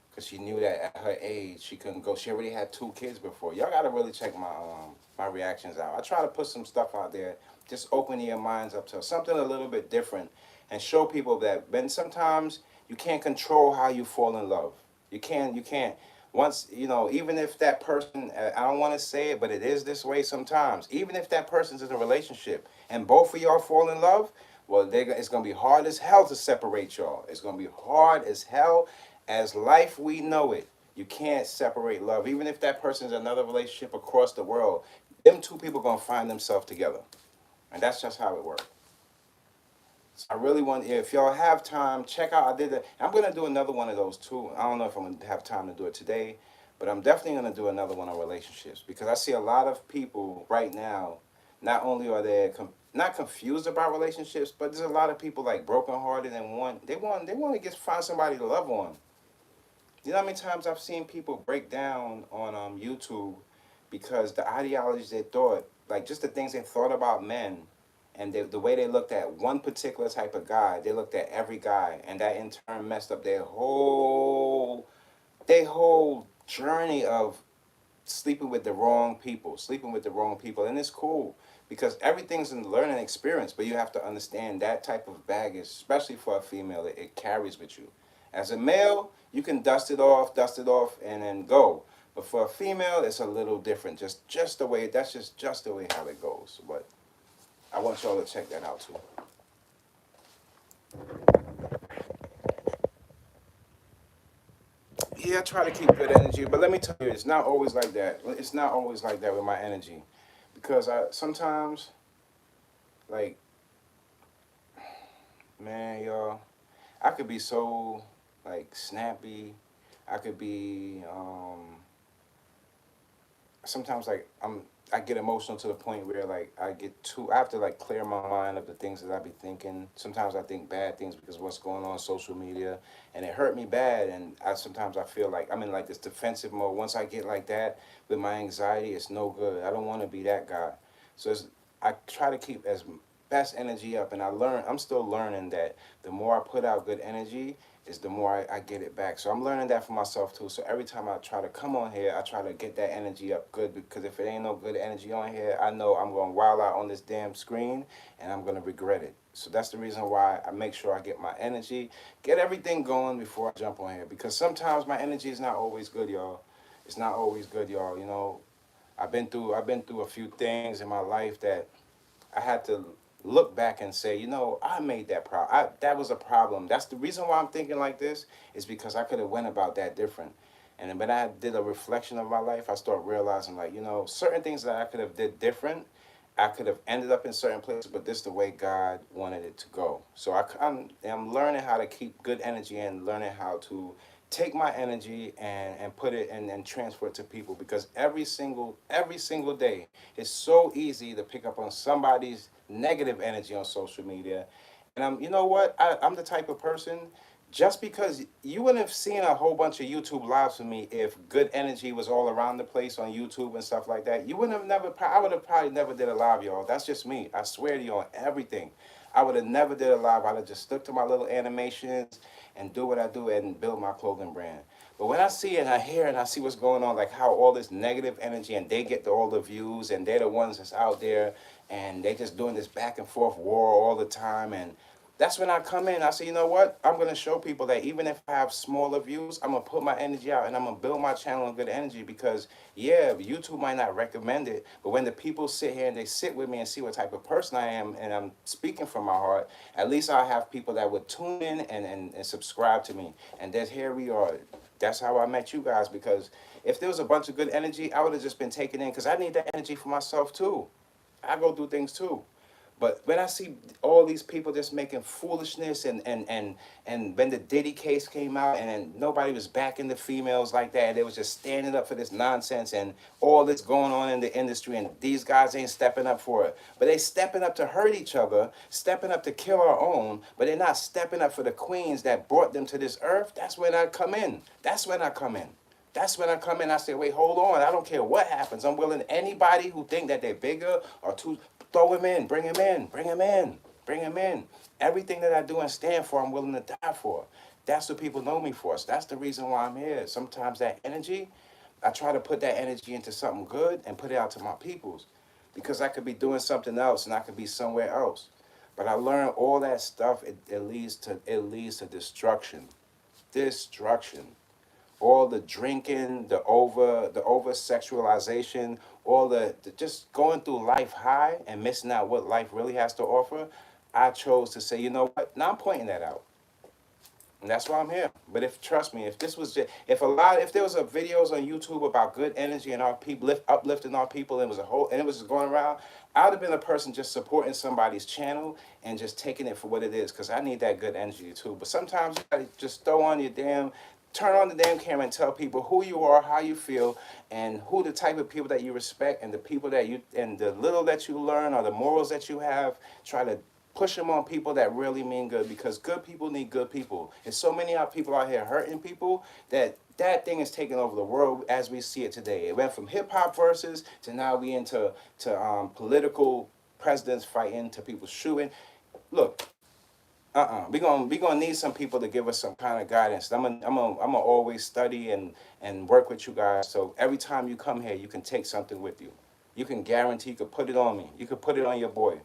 Because she knew that at her age she couldn't go. She already had 2 kids before. Y'all gotta really check my reactions out. I try to put some stuff out there, just open your minds up to something a little bit different, and show people that then sometimes you can't control how you fall in love. You can't. Once even if that person, I don't want to say it, but it is this way sometimes. Even if that person's in a relationship and both of y'all fall in love, well, it's gonna be hard as hell to separate y'all. It's gonna be hard as hell as life we know it. You can't separate love. Even if that person's in another relationship across the world, them two people gonna find themselves together. And that's just how it works. So I really want, if y'all have time, check out, I did that. I'm gonna do another one of those too. I don't know if I'm gonna have time to do it today, but I'm definitely gonna do another one on relationships because I see a lot of people right now not only are they not confused about relationships, but there's a lot of people like brokenhearted and want to just find somebody to love on. You know how many times I've seen people break down on YouTube because the ideologies they thought, like just the things they thought about men, and the way they looked at one particular type of guy, they looked at every guy, and that in turn messed up their whole journey of sleeping with the wrong people, and it's cool because everything's a learning experience. But you have to understand that type of baggage, especially for a female, it carries with you. As a male, you can dust it off, and then go. But for a female, it's a little different. Just the way that's just the way how it goes. But I want y'all to check that out too. Yeah, I try to keep good energy, but let me tell you, it's not always like that. It's not always like that with my energy, because I sometimes, like, man, y'all, I could be so like snappy. I could be sometimes like I get emotional to the point where like I have to like clear my mind of the things that I be thinking. Sometimes I think bad things because of what's going on social media, and it hurt me bad. And sometimes I feel like I'm in like this defensive mode. Once I get like that with my anxiety, it's no good. I don't want to be that guy. So I try to keep as best energy up, and I'm still learning that the more I put out good energy, is the more I get it back. So I'm learning that for myself too. So every time I try to come on here, I try to get that energy up good, because if it ain't no good energy on here, I know I'm going to wild out on this damn screen and I'm going to regret it. So that's the reason why I make sure I get my energy, get everything going before I jump on here, because sometimes my energy is not always good, y'all. It's not always good, y'all. You know, I've been through a few things in my life that I had to look back and say, you know, I made that problem. That was a problem. That's the reason why I'm thinking like this, is because I could have went about that different. And then when I did a reflection of my life, I started realizing, like, you know, certain things that I could have did different, I could have ended up in certain places, but this is the way God wanted it to go. So I'm learning how to keep good energy and learning how to take my energy and put it and transfer it to people, because every single day it's so easy to pick up on somebody's negative energy on social media. And you know what, I'm the type of person, just because you wouldn't have seen a whole bunch of YouTube lives from me if good energy was all around the place on YouTube and stuff like that. You wouldn't have never, I would have probably never did a live, y'all. That's just me. I swear to you on everything. I would have never did a live. I'd have just stuck to my little animations and do what I do and build my clothing brand. But when I see it and I hear it and I see what's going on, like how all this negative energy, and they get all the views and they're the ones that's out there and they just doing this back and forth war all the time, and that's when I come in. I say, you know what? I'm gonna show people that even if I have smaller views, I'm gonna put my energy out and I'm gonna build my channel on good energy, because yeah, YouTube might not recommend it, but when the people sit here and they sit with me and see what type of person I am and I'm speaking from my heart, at least I'll have people that would tune in and subscribe to me. And then here we are. That's how I met you guys, because if there was a bunch of good energy, I would have just been taken in, because I need that energy for myself too. I go through things too. But when I see all these people just making foolishness, and when the Diddy case came out and then nobody was backing the females like that, they was just standing up for this nonsense and all this going on in the industry, and these guys ain't stepping up for it. But they stepping up to hurt each other, stepping up to kill our own, but they're not stepping up for the queens that brought them to this earth. That's when I come in. That's when I come in. That's when I come in. I say, wait, hold on. I don't care what happens. I'm willing. Anybody who think that they're bigger or too, throw him in. Bring him in. Bring him in. Bring him in. Everything that I do and stand for, I'm willing to die for. That's what people know me for. So that's the reason why I'm here. Sometimes that energy, I try to put that energy into something good and put it out to my peoples, because I could be doing something else and I could be somewhere else. But I learned all that stuff. It leads to destruction. Destruction. All the drinking, the over sexualization, all the just going through life high and missing out what life really has to offer. I chose to say, you know what? Now I'm pointing that out. And that's why I'm here. But if trust me, if this was just, if there was a videos on YouTube about good energy and our people uplifting our people, and it was a whole and it was just going around, I would have been a person just supporting somebody's channel and just taking it for what it is, because I need that good energy too. But sometimes you gotta just throw on your damn Turn on the damn camera and tell people who you are, how you feel, and who the type of people that you respect, and the people that you, and the little that you learn or the morals that you have. Try to push them on people that really mean good, because good people need good people. There's so many people out here hurting people that that thing is taking over the world as we see it today. It went from hip hop verses to now we into political presidents fighting to people shooting. Look, we gonna need some people to give us some kind of guidance. I'm gonna always study and work with you guys. So every time you come here, you can take something with you. You can guarantee you could put it on me. You could put it on your boy.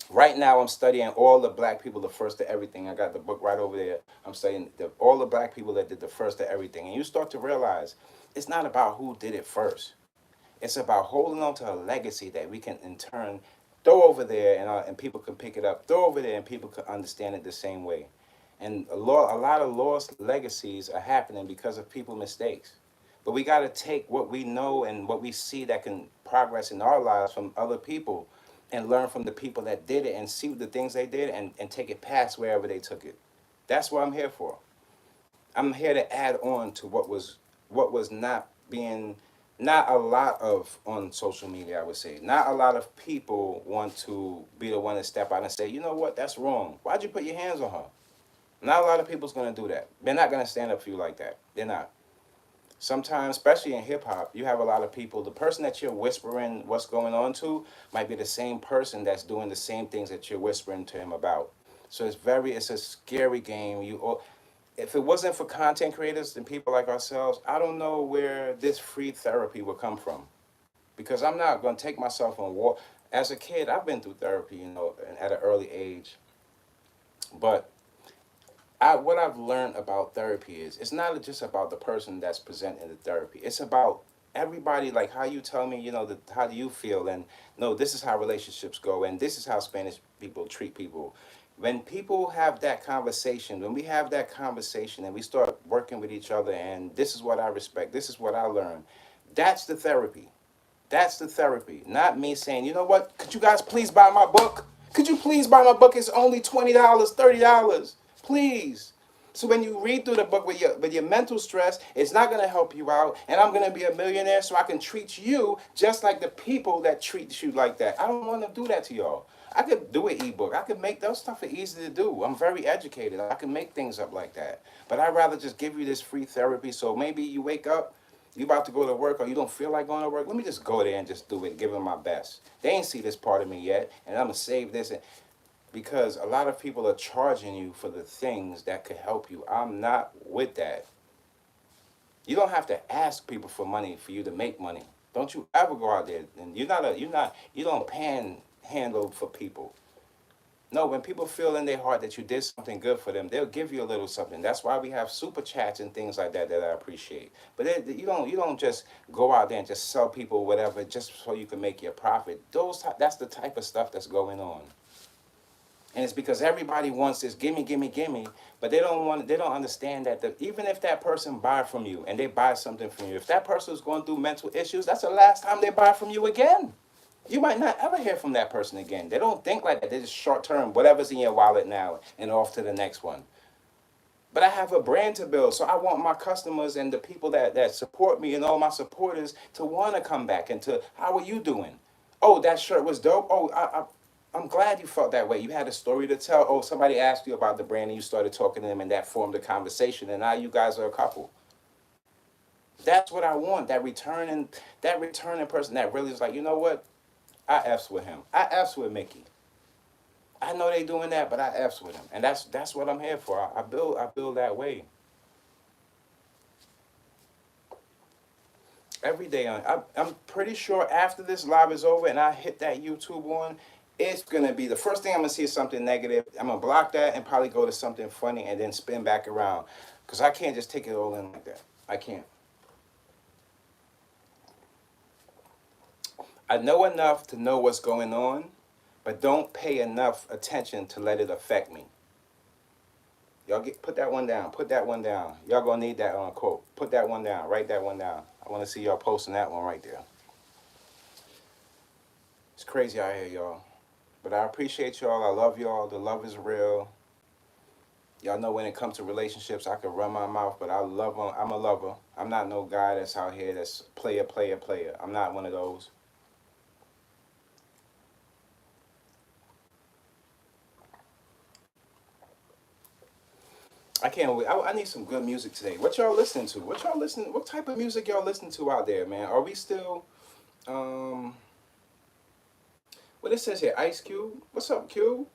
Right now, I'm studying all the black people, the first to everything. I got the book right over there. I'm studying all the black people that did the first to everything. And you start to realize it's not about who did it first. It's about holding on to a legacy that we can, in turn, throw over there and people can pick it up. Throw over there and people can understand it the same way. And a lot of lost legacies are happening because of people's mistakes. But we got to take what we know and what we see that can progress in our lives from other people and learn from the people that did it and see the things they did and take it past wherever they took it. That's what I'm here for. I'm here to add on to what was not being, not a lot of on social media, I would say. Not a lot of people want to be the one to step out and say, you know what, that's wrong. Why'd you put your hands on her? Not a lot of people's gonna do that. They're not gonna stand up for you like that. They're not. Sometimes, especially in hip hop, you have a lot of people. The person that you're whispering what's going on to might be the same person that's doing the same things that you're whispering to him about. So it's a scary game. If it wasn't for content creators and people like ourselves, I don't know where this free therapy would come from. Because I'm not going to take myself on war. As a kid, I've been through therapy, at an early age. But what I've learned about therapy is it's not just about the person that's presenting the therapy. It's about everybody, like how you tell me, how do you feel? And no, this is how relationships go. And this is how Spanish people treat people. When people have that conversation, when we have that conversation and we start working with each other, and this is what I respect, this is what I learned, that's the therapy. That's the therapy. Not me saying, you know what, could you guys please buy my book? Could you please buy my book? It's only $20, $30. Please. So when you read through the book with your mental stress, it's not gonna help you out. And I'm gonna be a millionaire so I can treat you just like the people that treat you like that. I don't want to do that to y'all. I could do an ebook. I could make those stuff easy to do. I'm very educated. I can make things up like that. But I'd rather just give you this free therapy. So maybe you wake up, you about to go to work, or you don't feel like going to work. Let me just go there and just do it, give them my best. They ain't see this part of me yet, and I'm gonna save this. Because a lot of people are charging you for the things that could help you. I'm not with that. You don't have to ask people for money for you to make money. Don't you ever go out there and you don't panhandle for people. No, when people feel in their heart that you did something good for them, they'll give you a little something. That's why we have super chats and things like that I appreciate. But you don't just go out there and just sell people whatever just so you can make your profit. That's the type of stuff that's going on. And it's because everybody wants this gimme, gimme, gimme, but they don't understand that even if that person buy from you and they buy something from you, if that person is going through mental issues, that's the last time they buy from you again. You might not ever hear from that person again. They don't think like that. They're just short term, whatever's in your wallet now, and off to the next one. But I have a brand to build, so I want my customers and the people that support me and all my supporters to want to come back and to, how are you doing? Oh, that shirt was dope. Oh, I'm glad you felt that way. You had a story to tell. Oh, somebody asked you about the brand and you started talking to them and that formed a conversation, and now you guys are a couple. That's what I want. That returning person that really is like, you know what? I F's with him. I F's with Mickey. I know they doing that, but I F's with him. And that's what I'm here for. I build that way. Every day. I'm pretty sure after this live is over and I hit that YouTube one, it's gonna be the first thing I'm gonna see is something negative. I'm gonna block that and probably go to something funny and then spin back around. Cause I can't just take it all in like that. I can't. I know enough to know what's going on, but don't pay enough attention to let it affect me. Y'all put that one down. Put that one down. Y'all gonna need that quote. Put that one down. Write that one down. I want to see y'all posting that one right there. It's crazy out here, y'all. But I appreciate y'all. I love y'all. The love is real. Y'all know when it comes to relationships, I could run my mouth, but I love them. I'm a lover. I'm not no guy that's out here that's player, player, player. I'm not one of those. I can't wait. I need some good music today. What y'all listening to? What y'all listening? What type of music y'all listening to out there, man? Are we still? Um, what it says here? Ice Cube. What's up, Cube?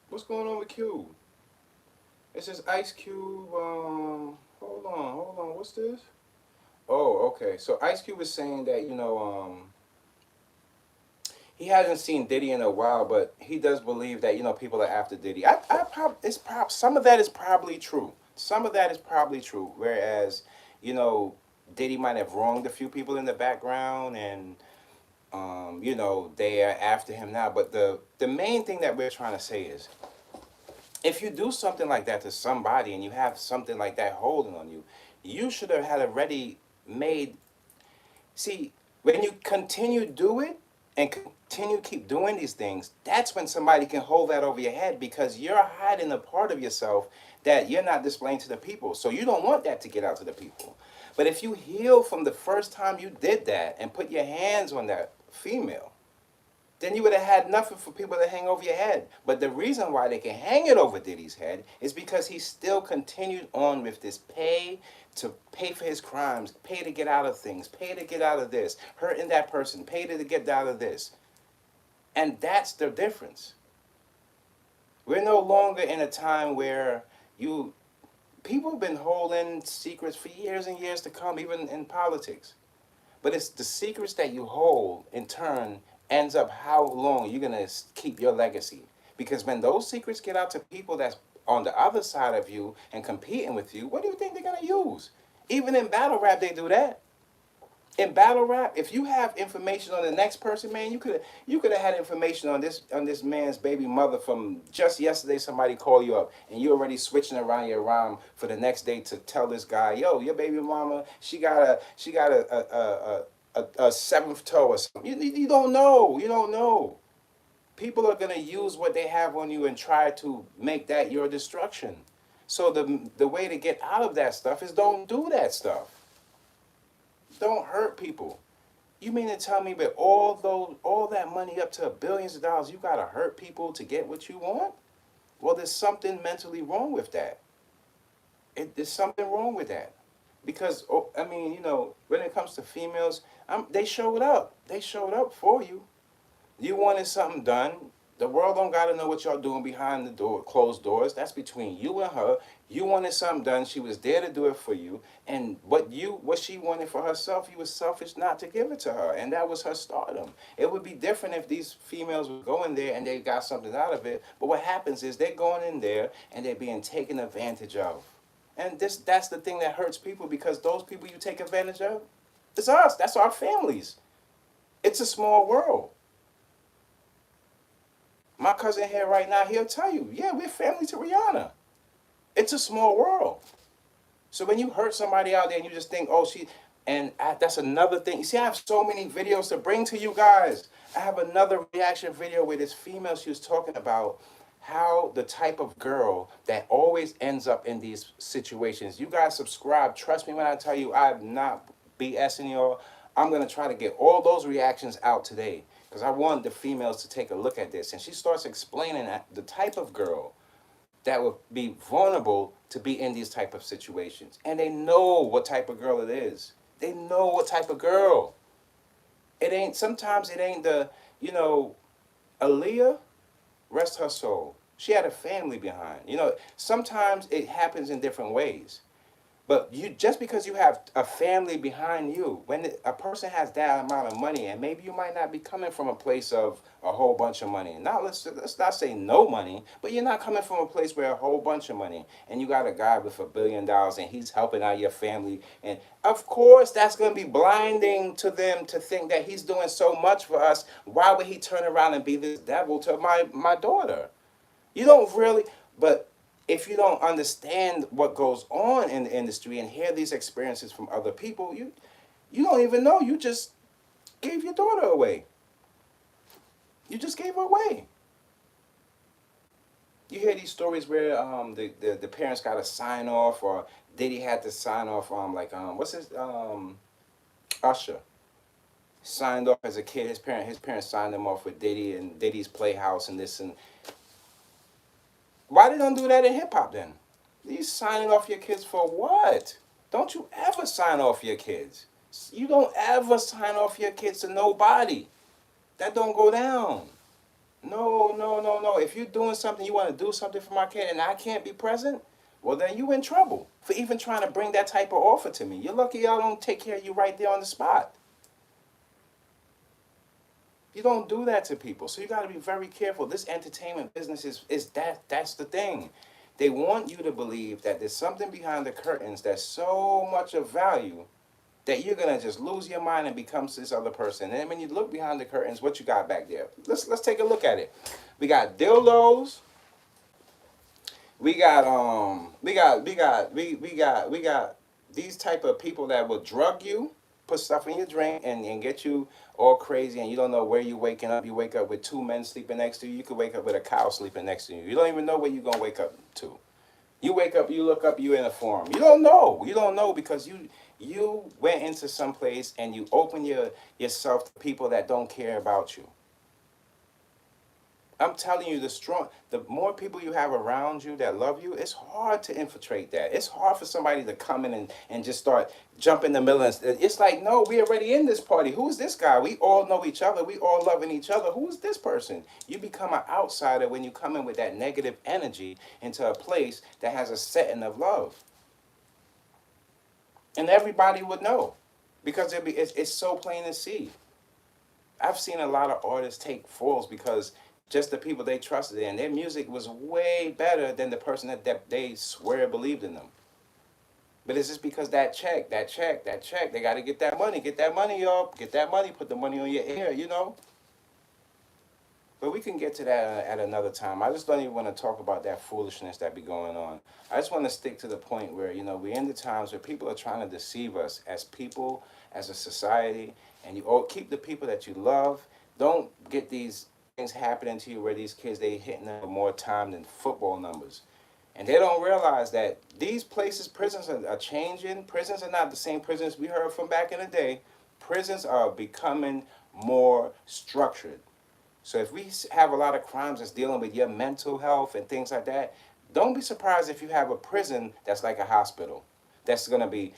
What's going on with Cube? It says Ice Cube. Hold on. What's this? Oh, okay. So Ice Cube is saying that he hasn't seen Diddy in a while, but he does believe that people are after Diddy. Some of that is probably true. Some of that is probably true. Whereas, Diddy might have wronged a few people in the background, and they are after him now. But the main thing that we're trying to say is, if you do something like that to somebody and you have something like that holding on you, you should have had already made. See, when you continue to do it and continue keep doing these things, that's when somebody can hold that over your head, because you're hiding a part of yourself that you're not displaying to the people. So you don't want that to get out to the people. But if you heal from the first time you did that and put your hands on that female, then you would have had nothing for people to hang over your head. But the reason why they can hang it over Diddy's head is because he still continued on with this pay for his crimes, pay to get out of things, pay to get out of this, hurting that person, pay to get out of this. And that's the difference. We're no longer in a time where people have been holding secrets for years and years to come, even in politics. But it's the secrets that you hold, in turn, ends up how long you're going to keep your legacy. Because when those secrets get out to people that's on the other side of you and competing with you, what do you think they're going to use? Even in battle rap, they do that. In battle rap, if you have information on the next person, man, you could have had information on this man's baby mother from just yesterday. Somebody called you up, and you already switching around your rhyme for the next day to tell this guy, yo, your baby mama, she got a seventh toe or something. You don't know. You don't know. People are gonna use what they have on you and try to make that your destruction. So the way to get out of that stuff is don't do that stuff. Don't hurt people. You mean to tell me with all that money up to billions of dollars, you gotta hurt people to get what you want? Well, there's something mentally wrong with that. There's something wrong with that. Because I mean, when it comes to females, they showed up. They showed up for you. You wanted something done. The world don't gotta know what y'all doing behind the door, closed doors. That's between you and her. You wanted something done. She was there to do it for you. And what she wanted for herself, you was selfish not to give it to her. And that was her stardom. It would be different if these females were going there and they got something out of it. But what happens is they're going in there and they're being taken advantage of. And that's the thing that hurts people, because those people you take advantage of, it's us. That's our families. It's a small world. My cousin here right now, he'll tell you, yeah, we're family to Rihanna. It's a small world. So when you hurt somebody out there and you just think, that's another thing. You see, I have so many videos to bring to you guys. I have another reaction video where this female, she was talking about how the type of girl that always ends up in these situations. You guys subscribe. Trust me when I tell you, I'm not BSing y'all. I'm going to try to get all those reactions out today, because I want the females to take a look at this. And she starts explaining the type of girl that would be vulnerable to be in these type of situations. And they know what type of girl it is. They know what type of girl. Sometimes it ain't Aaliyah, rest her soul. She had a family behind. Sometimes it happens in different ways. But just because you have a family behind you, when a person has that amount of money, and maybe you might not be coming from a place of a whole bunch of money. Now let's not say no money, but you're not coming from a place where a whole bunch of money, and you got a guy with $1 billion and he's helping out your family, and of course that's going to be blinding to them to think that he's doing so much for us. Why would he turn around and be this devil to my daughter? You don't really, but if you don't understand what goes on in the industry and hear these experiences from other people, you don't even know. You just gave your daughter away. You just gave her away. You hear these stories where the parents got to sign off, or Diddy had to sign off, what's his Usher signed off as a kid. His parents signed him off with Diddy and Diddy's Playhouse and this and why they don't do that in hip hop then? You signing off your kids for what? Don't you ever sign off your kids. You don't ever sign off your kids to nobody. That don't go down. No, no, no, no. If you're doing something, you want to do something for my kid and I can't be present, well then you in trouble for even trying to bring that type of offer to me. You're lucky y'all don't take care of you right there on the spot. You don't do that to people. So you got to be very careful. This entertainment business that's the thing. They want you to believe that there's something behind the curtains that's so much of value that you're gonna just lose your mind and become this other person. And when you look behind the curtains, what you got back there? Let's take a look at it. We got dildos. We got these type of people that will drug you, put stuff in your drink and get you all crazy, and you don't know where you're waking up. You wake up with two men sleeping next to you. You could wake up with a cow sleeping next to you. You don't even know where you're gonna wake up to. You wake up, you look up, you in a form. You don't know. You don't know because you went into some place and you open yourself to people that don't care about you. I'm telling you, the more people you have around you that love you, it's hard to infiltrate that. It's hard for somebody to come in and just start jumping the middle. It's like, no, we already in this party. Who's this guy? We all know each other. We all loving each other. Who is this person? You become an outsider when you come in with that negative energy into a place that has a setting of love. And everybody would know because it's so plain to see. I've seen a lot of artists take falls because just the people they trusted in, their music was way better than the person that they swear believed in them. But it's just because that check, they got to get that money, y'all, get that money, put the money on your ear, you know. But we can get to that at another time. I just don't even want to talk about that foolishness that be going on. I just want to stick to the point where, you know, we're in the times where people are trying to deceive us as people, as a society, and you all keep the people that you love. Don't get these things happening to you where these kids, they hitting them for more time than football numbers. And they don't realize that these places, prisons are changing. Prisons are not the same prisons we heard from back in the day. Prisons are becoming more structured. So if we have a lot of crimes that's dealing with your mental health and things like that, don't be surprised if you have a prison that's like a hospital. That's going to be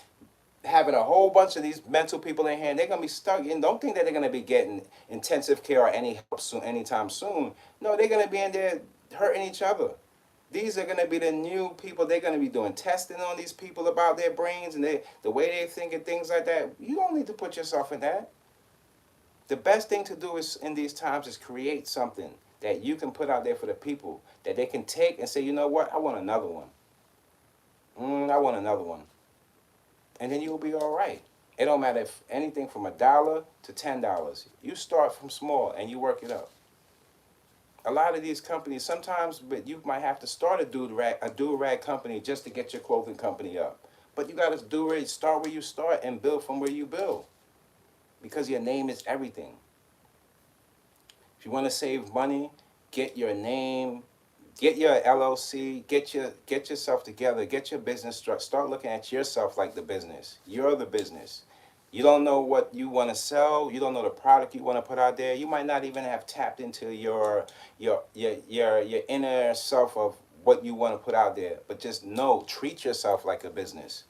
having a whole bunch of these mental people in here, and they're going to be stuck in. Don't think that they're going to be getting intensive care or any help soon, anytime soon. No, they're going to be in there hurting each other. These are going to be the new people. They're going to be doing testing on these people about their brains and the way they think and things like that. You don't need to put yourself in that. The best thing to do is in these times is create something that you can put out there for the people that they can take and say, you know what, I want another one. I want another one. And then you'll be all right. It don't matter if anything from $1 to $10. You start from small and you work it up. A lot of these companies, sometimes but you might have to start a do-rag company just to get your clothing company up. But you got to start where you start and build from where you build. Because your name is everything. If you want to save money, get your name, get your LLC, get yourself together, get your business struck. Start looking at yourself like the business. You're the business. You don't know what you want to sell. You don't know the product you want to put out there. You might not even have tapped into your inner self of what you want to put out there. But just treat yourself like a business.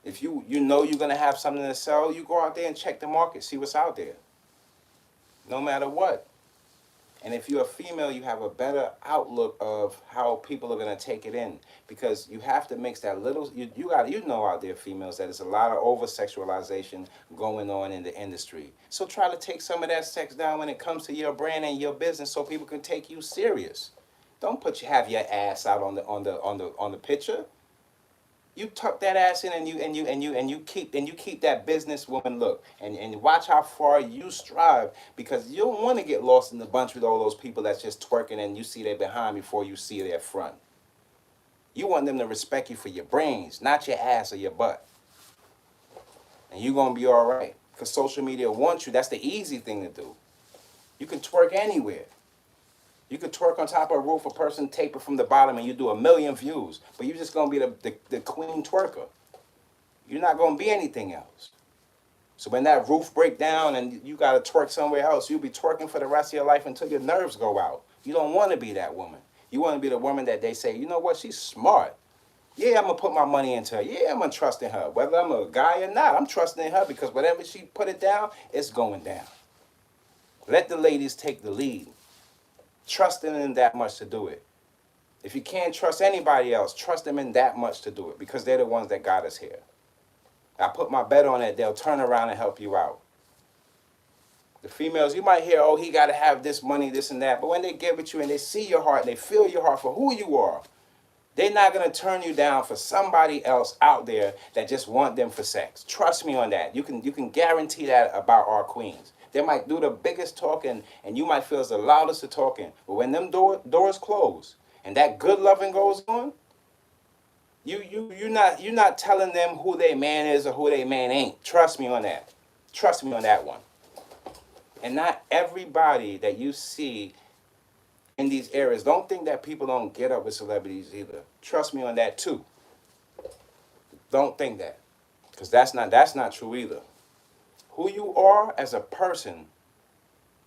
If you know you're going to have something to sell, you go out there and check the market, see what's out there. No matter what. And if you're a female, you have a better outlook of how people are going to take it in. Because you have to mix that little, you know out there, females, that there's a lot of over-sexualization going on in the industry. So try to take some of that sex down when it comes to your brand and your business so people can take you serious. Don't have your ass out on the picture. You tuck that ass in and you keep that businesswoman look and watch how far you strive, because you don't want to get lost in the bunch with all those people that's just twerking and you see their behind before you see their front. You want them to respect you for your brains, not your ass or your butt. And you're going to be all right, because social media wants you. That's the easy thing to do. You can twerk anywhere. You could twerk on top of a roof, a person tape it from the bottom, and you do 1 million views. But you're just gonna be the queen twerker. You're not gonna be anything else. So when that roof break down and you gotta twerk somewhere else, you'll be twerking for the rest of your life until your nerves go out. You don't want to be that woman. You want to be the woman that they say, you know what, she's smart. Yeah, I'm gonna put my money into her. Yeah, I'm gonna trust in her. Whether I'm a guy or not, I'm trusting in her because whatever she put it down, it's going down. Let the ladies take the lead. Trust in them that much to do it. If you can't trust anybody else, trust them in that much to do it because they're the ones that got us here. I put my bet on it, they'll turn around and help you out. The females, you might hear, oh, he got to have this money, this and that. But when they get with you and they see your heart, they feel your heart for who you are, they're not going to turn you down for somebody else out there that just want them for sex. Trust me on that. You can guarantee that about our queens. They might do the biggest talking, and you might feel as the loudest of talking. But when them doors close and that good loving goes on, you're not telling them who their man is or who their man ain't. Trust me on that. Trust me on that one. And not everybody that you see in these areas, don't think that people don't get up with celebrities either. Trust me on that too. Don't think that. Because that's not true either. Who you are as a person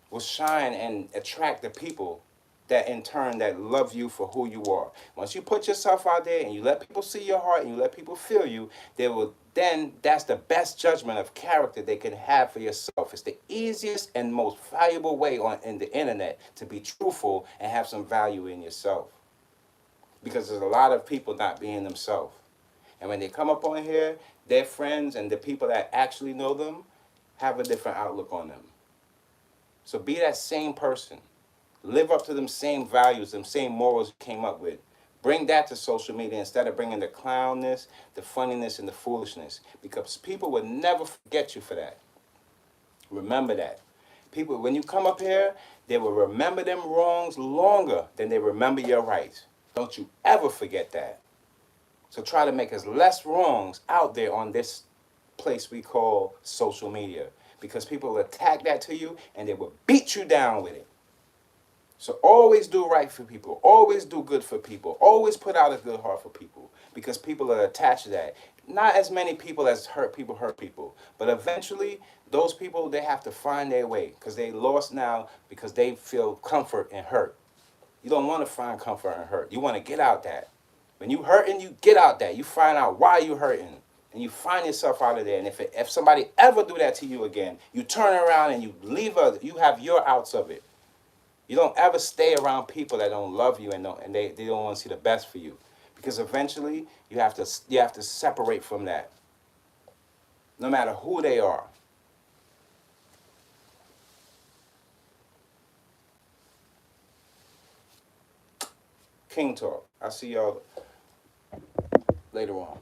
will shine and attract the people that in turn that love you for who you are. Once you put yourself out there and you let people see your heart and you let people feel you, that's the best judgment of character they can have for yourself. It's the easiest and most valuable way in the internet to be truthful and have some value in yourself. Because there's a lot of people not being themselves. And when they come up on here, their friends and the people that actually know them have a different outlook on them. So be that same person. Live up to them same values, them same morals you came up with. Bring that to social media instead of bringing the clownness, the funniness, and the foolishness. Because people will never forget you for that. Remember that. People, when you come up here, they will remember them wrongs longer than they remember your rights. Don't you ever forget that. So try to make as less wrongs out there on this place we call social media. Because people will attack that to you and they will beat you down with it. So always do right for people. Always do good for people. Always put out a good heart for people. Because people are attached to that. Not as many people as hurt people. But eventually, those people, they have to find their way. Because they lost now because they feel comfort and hurt. You don't want to find comfort and hurt. You want to get out that. When you hurting, you get out that. You find out why you hurting. And you find yourself out of there. And if somebody ever do that to you again, you turn around and you leave you have your outs of it. You don't ever stay around people that don't love you and they don't want to see the best for you. Because eventually you have to separate from that. No matter who they are. King Talk. I'll see y'all later on.